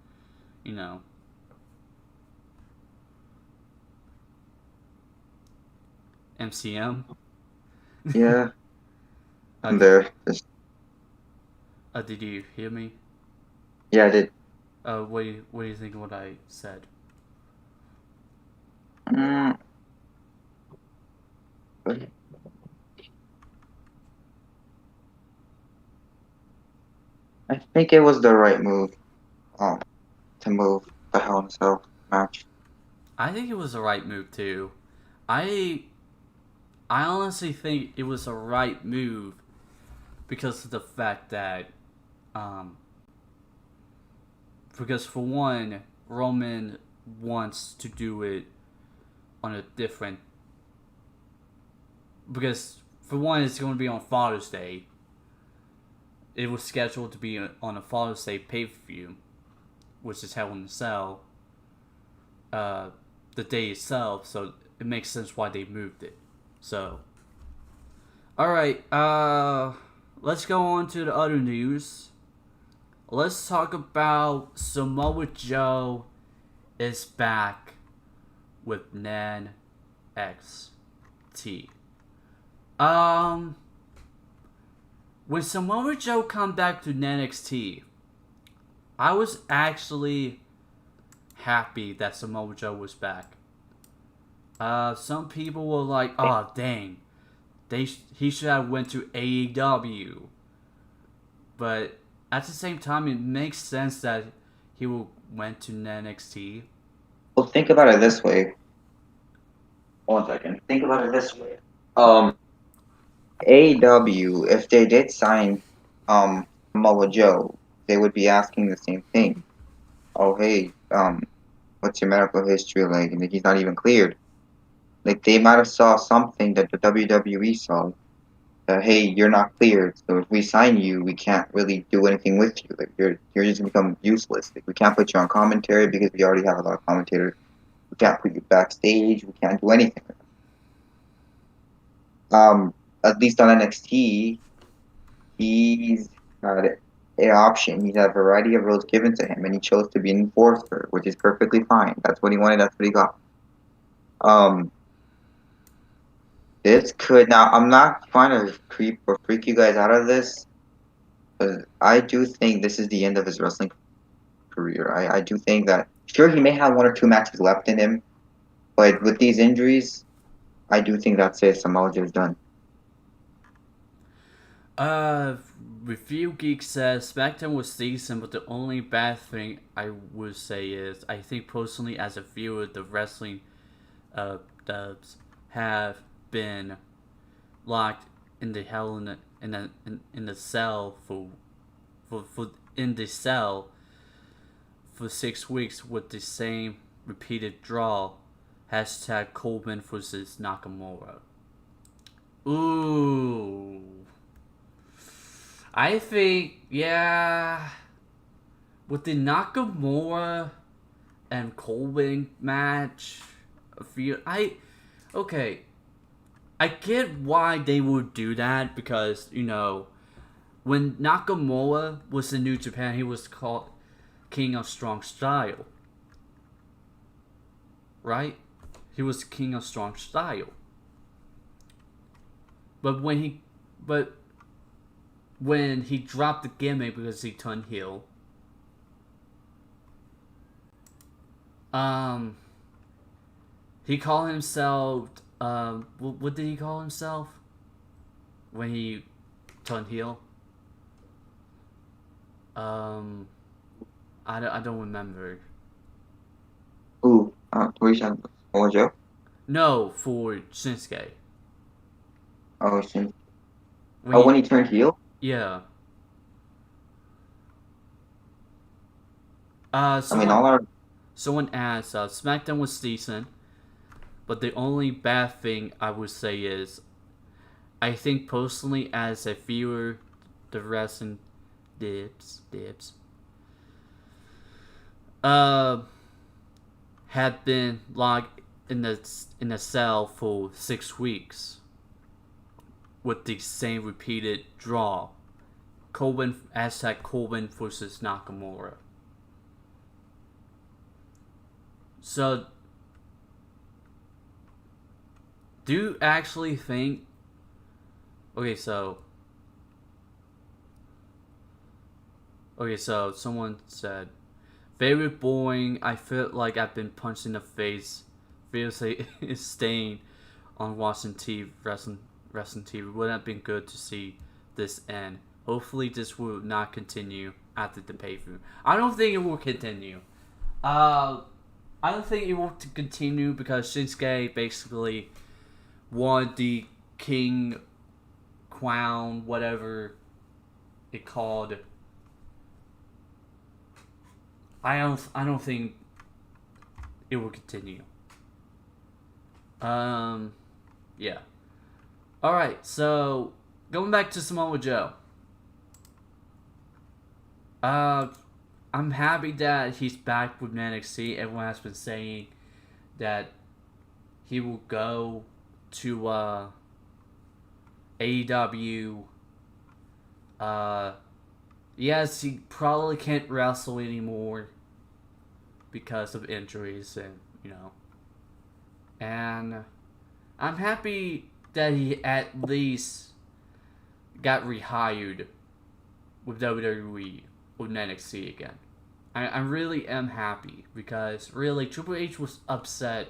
Speaker 4: you know, MCM?
Speaker 5: Yeah. I'm there.
Speaker 4: Did you hear me?
Speaker 5: Yeah, I did.
Speaker 4: What do you think of what I said?
Speaker 5: I think it was the right move. Um, to move the Hell in a Cell match.
Speaker 4: I think it was the right move too. I I honestly think it was the right move because of the fact that, um, because for one, Roman wants to do it on a different. Because for one, it's going to be on Father's Day. It was scheduled to be on a Father's Day pay-per-view, which is Hell in a Cell. The day itself, so it makes sense why they moved it. So, all right, let's go on to the other news. Let's talk about Samoa Joe is back with NXT. When Samoa Joe come back to NXT, I was actually happy that Samoa Joe was back. Some people were like, "Oh dang, he should have went to AEW." But at the same time, it makes sense that he went to NXT.
Speaker 5: Well, think about it this way. 1 second. Think about it this way. Um, AEW, if they did sign Samoa Joe, they would be asking the same thing. Oh, hey, what's your medical history like? And he's not even cleared. Like they might have saw something that the WWE saw. That hey, you're not cleared, so if we sign you, we can't really do anything with you. Like you're just gonna become useless. Like we can't put you on commentary because we already have a lot of commentators. We can't put you backstage. We can't do anything. At least on NXT, he's had an option. He's had a variety of roles given to him, and he chose to be an enforcer, which is perfectly fine. That's what he wanted. That's what he got. Um, this could now. I'm not trying to creep or freak you guys out of this, but I do think this is the end of his wrestling career. I do think that sure he may have 1 or 2 matches left in him, but with these injuries, I do think that's it. Samoa Joe's done.
Speaker 4: Review Geek says SmackDown was decent, but the only bad thing I would say is I think personally as a viewer the wrestling dubs have been locked in the hell in the cell for in the cell for 6 weeks with the same repeated draw. Hashtag Coleman versus Nakamura. Ooh. I think, yeah, with the Nakamura and Coleman match, I get why they would do that because, you know, when Nakamura was in New Japan, he was called King of Strong Style. Right? He was King of Strong Style. But when he dropped the gimmick because he turned heel, he called himself, what did he call himself when he turned heel? I don't remember.
Speaker 5: Ooh, what you talking about? Samoa Joe?
Speaker 4: No, for Shinsuke.
Speaker 5: Oh, Shin. When he turned heel?
Speaker 4: Yeah. Someone asked, SmackDown was decent, but the only bad thing I would say is, I think personally as a viewer, the wrestling dibs, had been locked in the cell for 6 weeks with the same repeated draw. Coleman versus Nakamura. So, do you actually think? So someone said, very boring. I feel like I've been punched in the face. Feels like it's staying on watching TV, wrestling TV. Wouldn't have been good to see this end. Hopefully this will not continue after the pay-per-view. I don't think it will continue. I don't think it will continue because Shinsuke basically won the King Crown, whatever it called. I don't think it will continue. Yeah. Alright, so going back to Samoa Joe. I'm happy that he's back with NXT. Everyone has been saying that he will go to AEW. Yes, he probably can't wrestle anymore because of injuries and, and I'm happy that he at least got rehired with WWE with NXT again. I really am happy because really Triple H was upset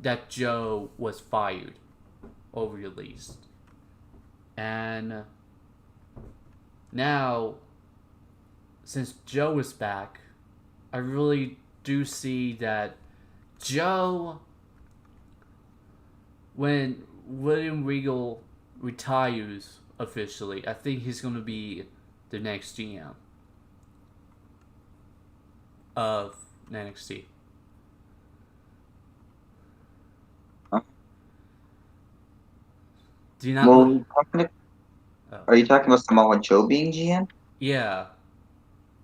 Speaker 4: that Joe was fired or released. And now, since Joe is back, I really do see that Joe, when William Regal retires officially, I think he's going to be the next GM of NXT. Do you not?
Speaker 5: Well, are you talking about Samoa Joe being GM?
Speaker 4: Yeah.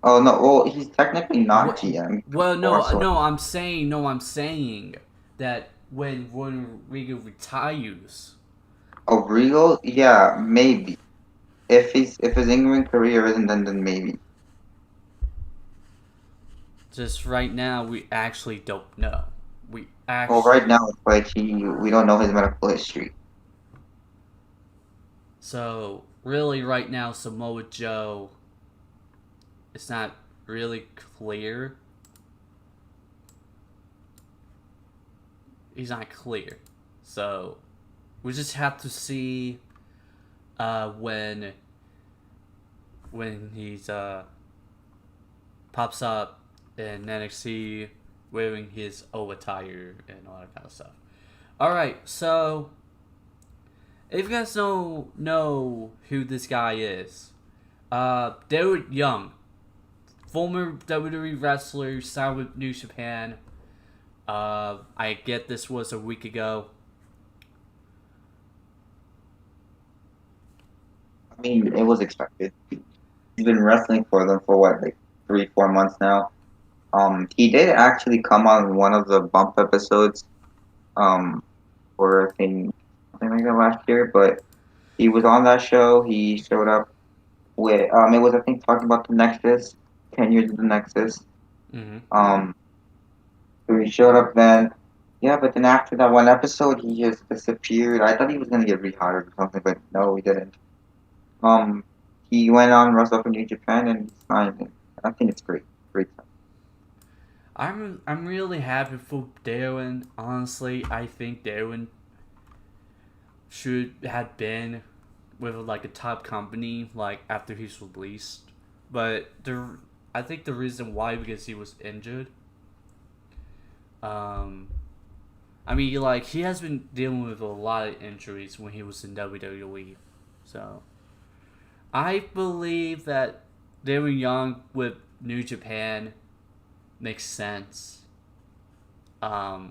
Speaker 5: Oh no, well he's technically not GM.
Speaker 4: Well,
Speaker 5: Also,
Speaker 4: I'm saying that when Regal retires.
Speaker 5: oh Regal, yeah, maybe. If his in-ring career isn't done, then maybe.
Speaker 4: Just right now, we actually don't know.
Speaker 5: Well, right now it's like we don't know his medical history.
Speaker 4: So really, right now, Samoa Joe, it's not really clear. He's not clear, so we just have to see when he's pops up in NXT wearing his old attire and all that kind of stuff. Alright, so if you guys don't know who this guy is, Darren Young, former WWE wrestler, signed with New Japan. I get this was a week ago.
Speaker 5: I mean, it was expected. He's been wrestling for them for what, like 3-4 months now. He did actually come on one of the bump episodes, for I think something like that last year. But he was on that show. He showed up with it was I think talking about the Nexus, 10 years of the Nexus.
Speaker 4: Mm-hmm.
Speaker 5: So he showed up then. Yeah, but then after that one episode, he just disappeared. I thought he was gonna get rehired or something, but no, he didn't. He went on wrestle for New Japan and he signed it. I think it's great, great.
Speaker 4: I'm really happy for Darren. Honestly, I think Darren should have been with like a top company like after he's released, but I think the reason why because he was injured. I mean, like he has been dealing with a lot of injuries when he was in WWE, so I believe that Darren Young with New Japan makes sense. I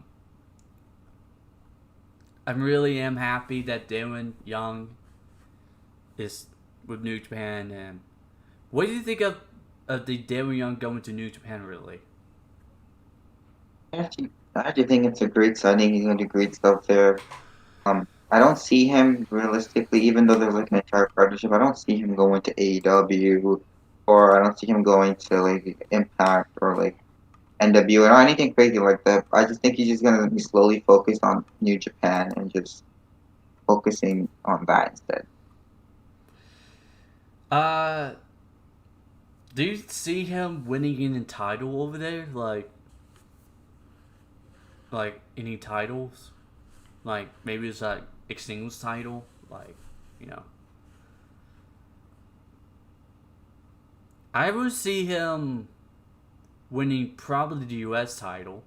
Speaker 4: really am happy that Darren Young is with New Japan. And what do you think of the Darren Young going to New Japan? Really,
Speaker 5: I actually think it's a great signing. He's gonna do great stuff there. I don't see him realistically, even though they're like an entire partnership. I don't see him going to AEW, or I don't see him going to like Impact or like NW or anything crazy like that. I just think he's just gonna be slowly focused on New Japan and just focusing on that instead.
Speaker 4: do you see him winning any title over there? Like any titles? Like maybe it's like a singles title, like, you know. I would see him winning probably the US title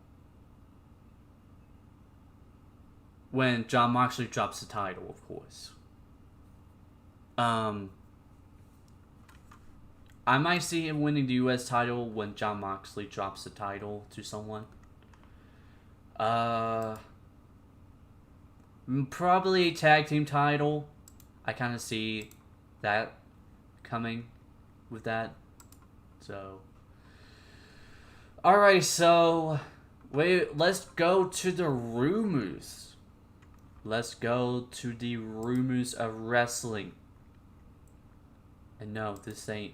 Speaker 4: when Jon Moxley drops the title, of course. I might see him winning the US title when Jon Moxley drops the title to someone. Probably a tag team title. I kind of see that coming with that. So, alright, so let's go to the rumors. Let's go to the rumors of wrestling. And no, this ain't.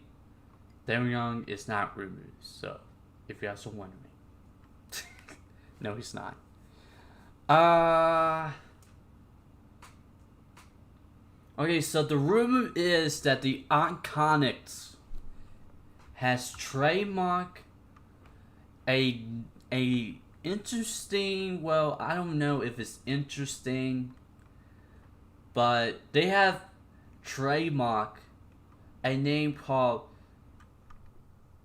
Speaker 4: Darren Young is not rumors. So, if you guys are wondering. No, he's not. Okay, so the rumor is that the IIconics has trademarked a interesting, well, I don't know if it's interesting, but they have trademarked a name called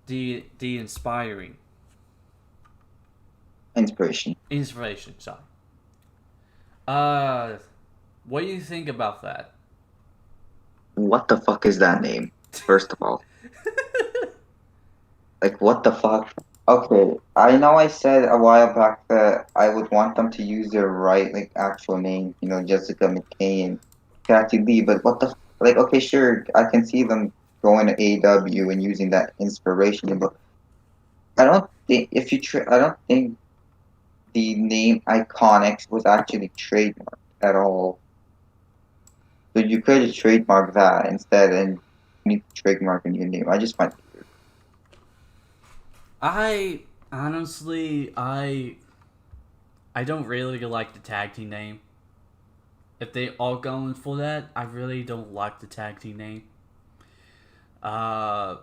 Speaker 4: the Inspiration. Inspiration, sorry. What do you think about that?
Speaker 5: What the fuck is that name? First of all. Like, what the fuck? Okay, I know I said a while back that I would want them to use their right, like, actual name, you know, Jessica McKay and Kathy Lee, but what the, like, okay, sure, I can see them going to AEW and using that inspiration, but I don't think, I don't think the name IIconics was actually trademarked at all. So you could just trademark that instead and you need to trademark a new name. I just find it weird.
Speaker 4: I honestly, I don't really like the tag team name. If they all going for that, I really don't like the tag team name. I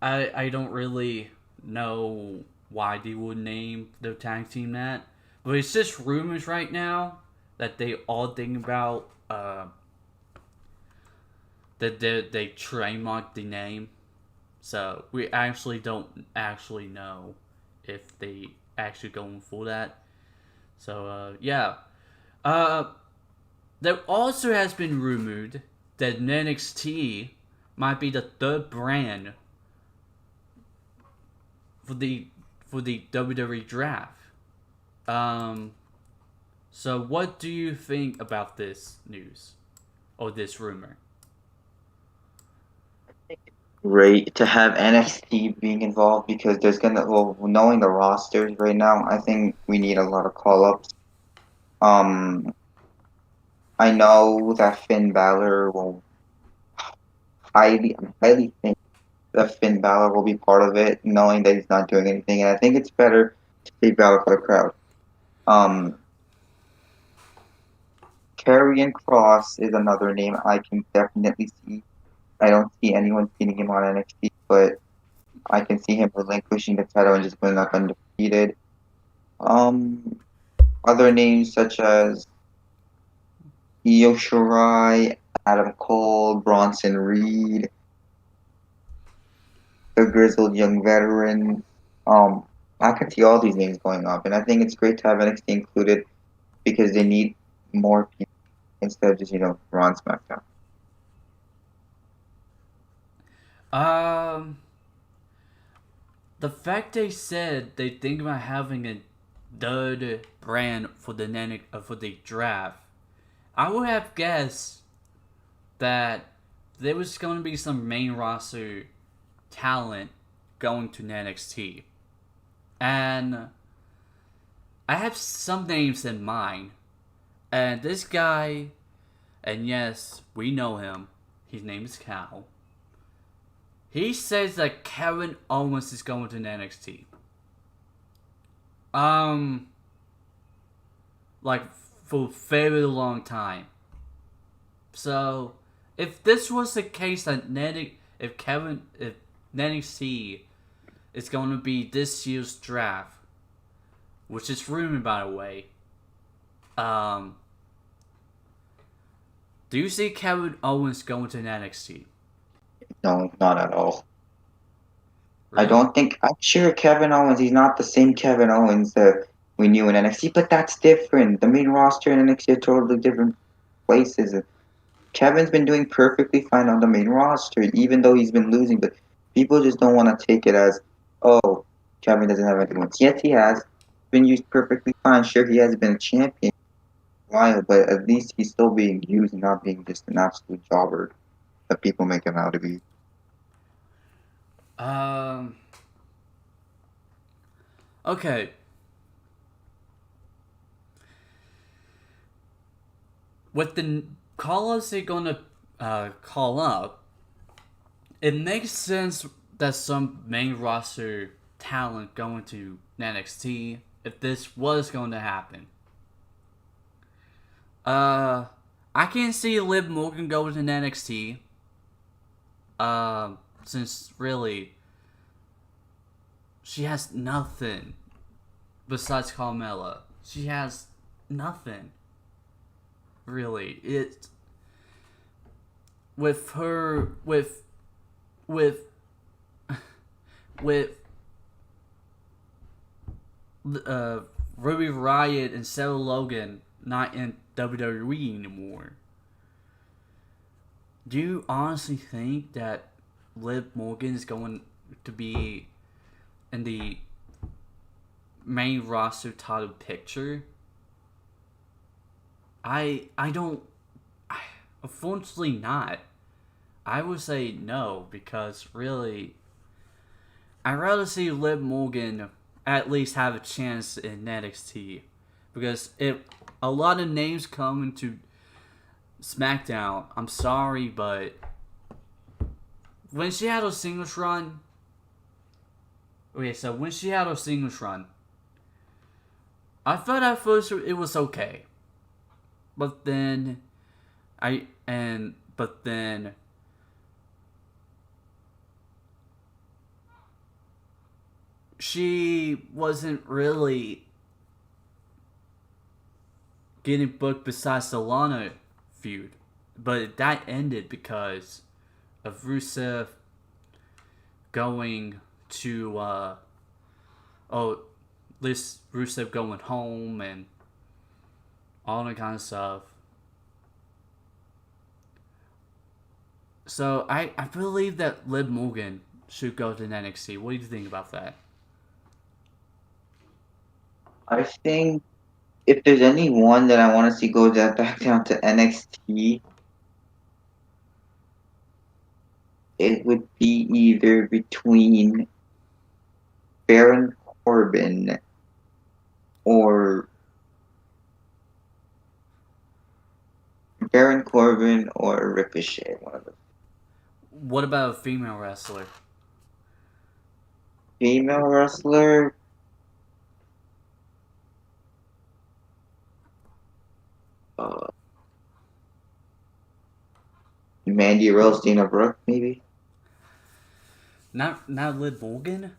Speaker 4: don't really know why they would name the tag team that, but it's just rumors right now that they all think about that they trademarked the name. So we actually don't actually know if they actually going for that. So yeah. There also has been rumored that NXT might be the third brand for the WWE draft. So what do you think about this news or this rumor?
Speaker 5: Great to have NXT being involved because there's knowing the rosters right now, I think we need a lot of call ups. I know that Finn Balor will highly think that Finn Balor will be part of it, knowing that he's not doing anything, and I think it's better to save Balor for the crowd. Karrion Kross is another name I can definitely see. I don't see anyone beating him on NXT, but I can see him relinquishing the title and just going up undefeated. Other names such as Io Shirai, Adam Cole, Bronson Reed, the grizzled young veteran. I can see all these names going up, and I think it's great to have NXT included because they need more people instead of just Raw and SmackDown.
Speaker 4: The fact they said they think about having a third brand for the draft, I would have guessed that there was going to be some main roster talent going to NXT. And I have some names in mind. And this guy, and yes, we know him. His name is Cal. He says that Kevin Owens is going to NXT. Like for a very long time. So, if this was the case that if NXT is going to be this year's draft, which is rumored by the way, do you see Kevin Owens going to NXT?
Speaker 5: No, not at all. I don't think. I'm sure Kevin Owens. He's not the same Kevin Owens that we knew in NXT, but that's different. The main roster and NXT are totally different places. Kevin's been doing perfectly fine on the main roster, even though he's been losing. But people just don't want to take it as, oh, Kevin doesn't have anyone. Yes, he has been used perfectly fine. Sure, he has been a champion for a while, but at least he's still being used and not being just an absolute jobber that people make him out to be.
Speaker 4: Okay. With the call-ups they're gonna call up, it makes sense that some main roster talent going to NXT if this was going to happen. I can see Liv Morgan going to NXT. Since really she has nothing besides Carmella. She has nothing. Really. It with her with Ruby Riott and Sarah Logan not in WWE anymore. Do you honestly think that Liv Morgan is going to be in the main roster title picture? I don't. Unfortunately, not. I would say no because really, I'd rather see Liv Morgan at least have a chance in NXT because if a lot of names come into SmackDown, I'm sorry, but when she had a singles run, I thought at first it was okay, but then she wasn't really getting booked besides the Lana feud, but that ended because of Rusev going to Rusev going home and all that kind of stuff. So I believe that Liv Morgan should go to NXT. What do you think about that?
Speaker 5: I think if there's anyone that I want to see go back down to NXT, it would be either between Baron Corbin or Ricochet. One of them.
Speaker 4: What about a female wrestler?
Speaker 5: Female wrestler. Mandy Rose, Dana Brooke, maybe.
Speaker 4: Not Liv Morgan.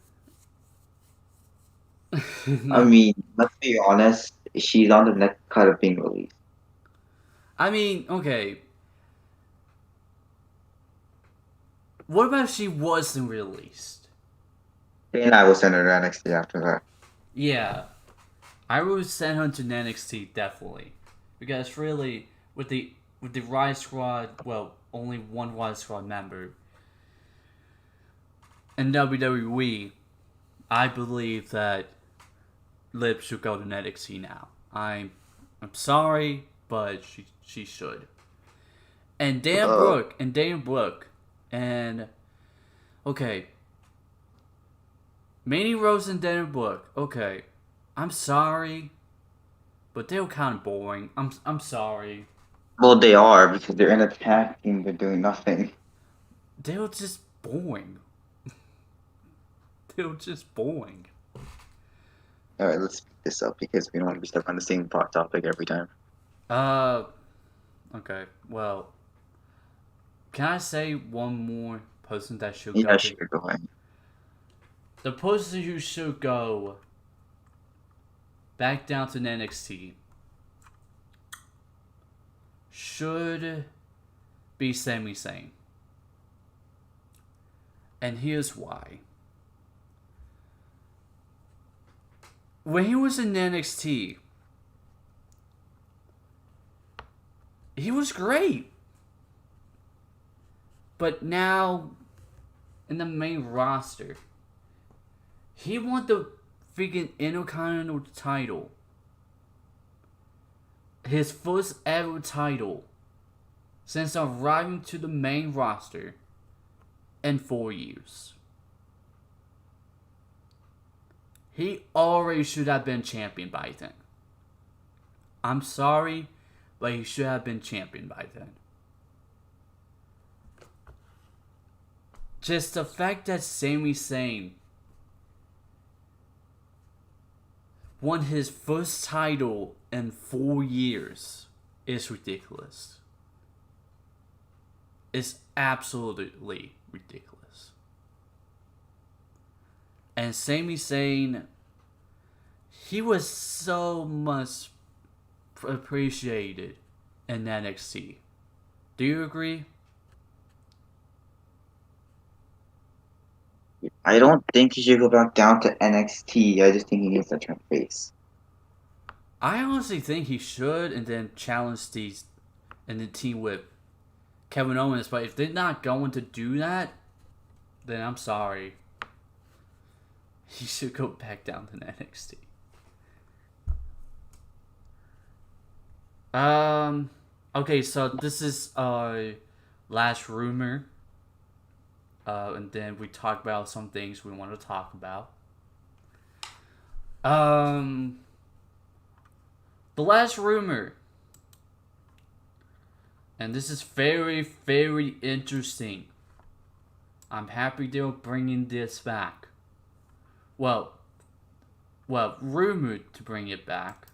Speaker 5: I mean, let's be honest. She's on the next cut of being released.
Speaker 4: I mean, okay. What about if she wasn't released?
Speaker 5: And I will send her to NXT after that.
Speaker 4: Yeah, I would send her to NXT definitely, because really with the Riot Squad, well, only one Riot Squad member in WWE, I believe that Liv should go to NXT now. I'm sorry, but she should. And Dan Brooke, and okay. Mandy Rose and Dan Brooke, okay. I'm sorry, but they were kind of boring. I'm sorry.
Speaker 5: Well, they are because they're in a tag team. They're doing nothing.
Speaker 4: They were just boring. They were just boring.
Speaker 5: All right, let's pick this up because we don't want to be stuck on the same topic every time.
Speaker 4: Okay. Well, can I say one more person that should
Speaker 5: Yeah,
Speaker 4: go?
Speaker 5: sure, go ahead.
Speaker 4: The person who should go back down to NXT should be Sami Zayn. And here's why. when he was in NXT, he was great. But now, in the main roster, he won the freaking Intercontinental title. His first ever title since arriving to the main roster in 4 years. He already should have been champion by then. I'm sorry, but he should have been champion by then. Just the fact that Sami Zayn won his first title in 4 years is ridiculous. It's absolutely ridiculous. And Sami Zayn, he was so much appreciated in NXT. Do you agree?
Speaker 5: I don't think he should go back down to NXT. I just think he needs to turn face.
Speaker 4: I honestly think he should, and then challenge these and the team with Kevin Owens. But if they're not going to do that, then I'm sorry. He should go back down to NXT. Okay, so this is our last rumor. And then we talk about some things we want to talk about. The last rumor. And this is very, very interesting. I'm happy they're bringing this back. Well, rumored to bring it back.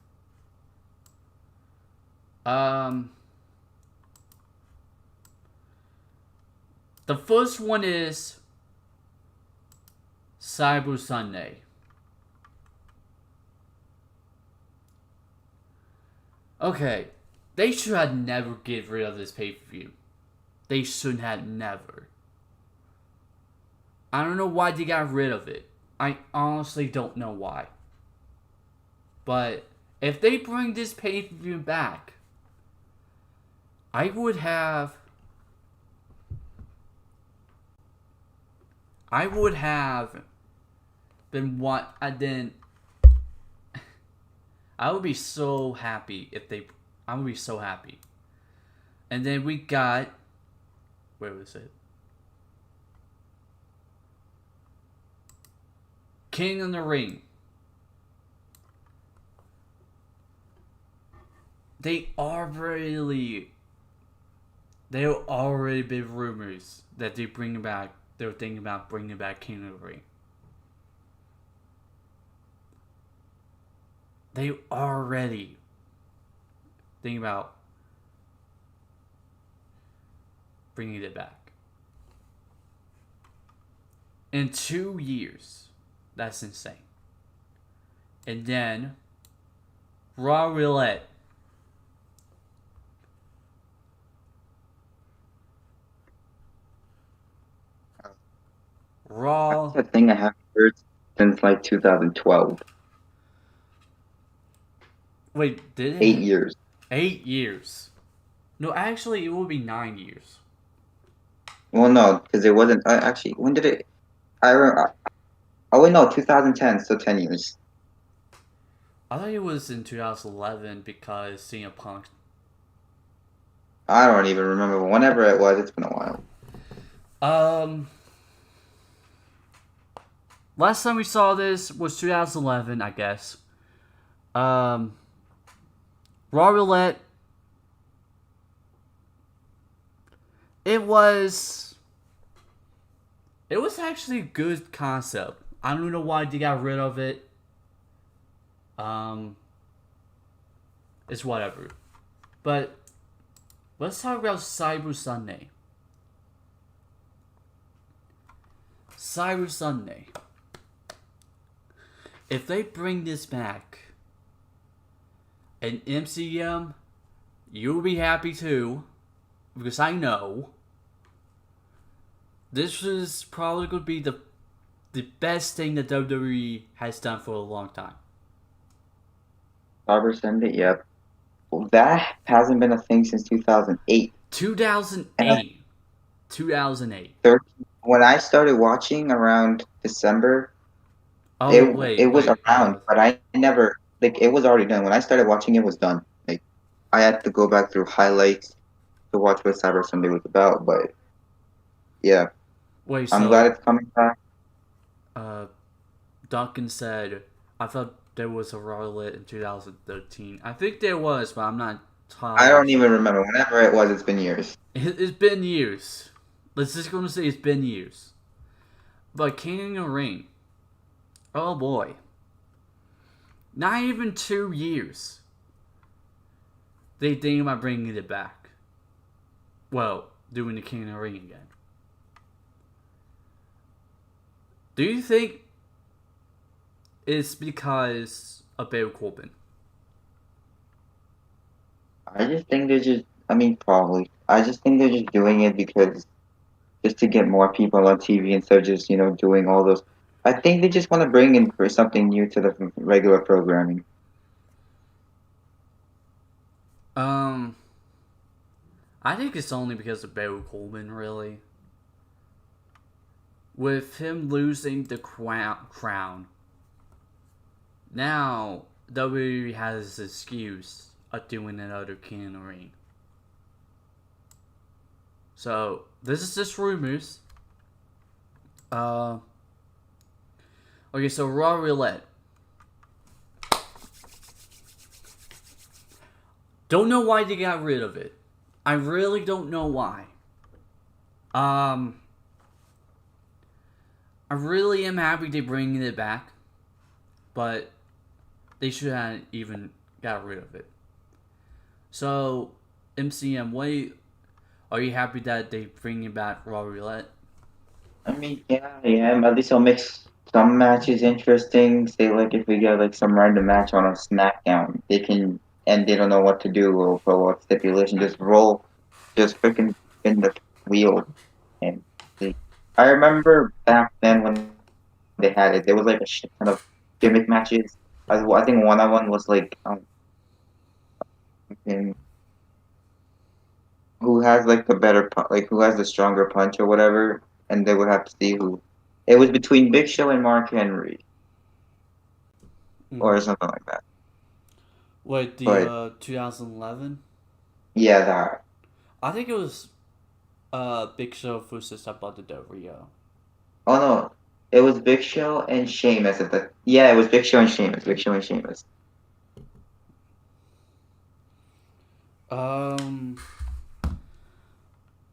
Speaker 4: The first one is Cyber Sunday. Okay, they should have never get rid of this pay-per-view. They should have never. I don't know why they got rid of it. I honestly don't know why. But if they bring this pay-per-view back, I would have been what I didn't. I would be so happy if they. I would be so happy. And then we got. Where was it? King in the Ring. There already been rumors that they were thinking about bringing back King of the Ring. They already thinking about bringing it back. In 2 years. That's insane. And then Roulette.
Speaker 5: That's a thing I haven't heard since like 2012.
Speaker 4: Wait, did it?
Speaker 5: 8 years.
Speaker 4: 8 years. No, actually, it will be 9 years.
Speaker 5: Well, no, because it wasn't. Actually, when did it? Oh, wait, no, 2010, so 10 years.
Speaker 4: I thought it was in 2011 because CM Punk.
Speaker 5: I don't even remember. But whenever it was, it's been a while.
Speaker 4: Last time we saw this was 2011, I guess. Raw Roulette. It was actually a good concept. I don't know why they got rid of it. It's whatever. But let's talk about Cyber Sunday. Cyber Sunday. If they bring this back in MCM, you'll be happy too. Because I know this is probably going to be the best thing that WWE has done for a long time.
Speaker 5: Cyber Sunday, yep. Well, that hasn't been a thing since 2008. And I
Speaker 4: 2008. 2008.
Speaker 5: 13, when I started watching around December,
Speaker 4: Oh,
Speaker 5: it
Speaker 4: wait,
Speaker 5: was
Speaker 4: wait.
Speaker 5: around, but I never like it was already done. When I started watching, it was done. Like I had to go back through highlights to watch what Cyber Sunday was about. But yeah,
Speaker 4: Wait,
Speaker 5: I'm glad
Speaker 4: so,
Speaker 5: it's coming back.
Speaker 4: uh, Duncan said, I thought there was a Roulette in 2013. I think there was, but I'm not
Speaker 5: I
Speaker 4: entirely
Speaker 5: don't
Speaker 4: sure.
Speaker 5: even remember. Whenever it was, it's been years.
Speaker 4: It's been years. Let's just gonna say it's been years. But King of the Ring, oh boy. Not even 2 years. They think about bringing it back. Well, doing the King of the Ring again. Do you think it's because of Baron Corbin?
Speaker 5: I just think they're just. I mean, probably. I just think they're just doing it because just to get more people on TV instead of just doing all those. I think they just want to bring in for something new to the regular programming.
Speaker 4: Um, I think it's only because of Baron Corbin, really. With him losing the crown, now WWE has this excuse of doing another King of the Ring. So this is just rumors. Okay, so Raw Roulette. Don't know why they got rid of it. I really don't know why. I really am happy they're bringing it back, but they should have even got rid of it. So, MCM, are you happy that they bringing back Raw Roulette?
Speaker 5: I mean, yeah, yeah. At least it'll make some matches interesting. Say, like, if we get like some random match on a SmackDown, they can, and they don't know what to do or for what stipulation, just roll, just freaking spin the wheel. And see. I remember back then when they had it, there was like a shit ton of gimmick matches. I think one of them was like, in, who has like the like who has the stronger punch or whatever, and they would have to see who. It was between Big Show and Mark Henry or something like that.
Speaker 4: Wait, the
Speaker 5: But
Speaker 4: 2011?
Speaker 5: yeah, that.
Speaker 4: I think it was Big Show versus about the Del Rio.
Speaker 5: Oh no, it was Big Show and Sheamus at the. Yeah, it was Big Show and Sheamus. Big Show and Sheamus.
Speaker 4: Um,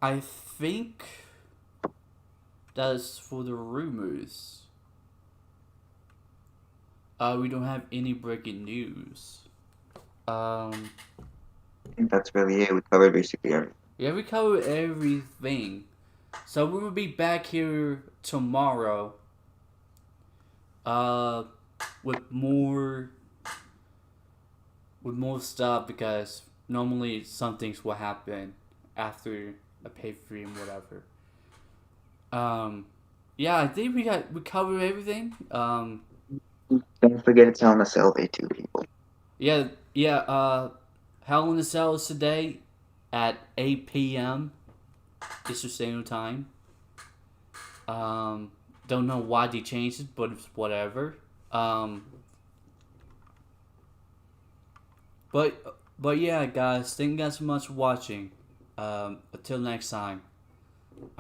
Speaker 4: I think that's for the rumors. We don't have any breaking news.
Speaker 5: I think that's really it. We covered basically everything.
Speaker 4: Yeah, we covered everything. So we will be back here tomorrow. With more stuff because normally some things will happen after a pay-per-view and whatever. Yeah, I think we covered everything.
Speaker 5: Don't forget it's on the Salve too, people.
Speaker 4: Yeah. Hell in the Cell is today at 8 p.m. Eastern Standard Time. Don't know why they changed it, but it's whatever. But yeah, guys, thank you guys so much for watching. Until next time.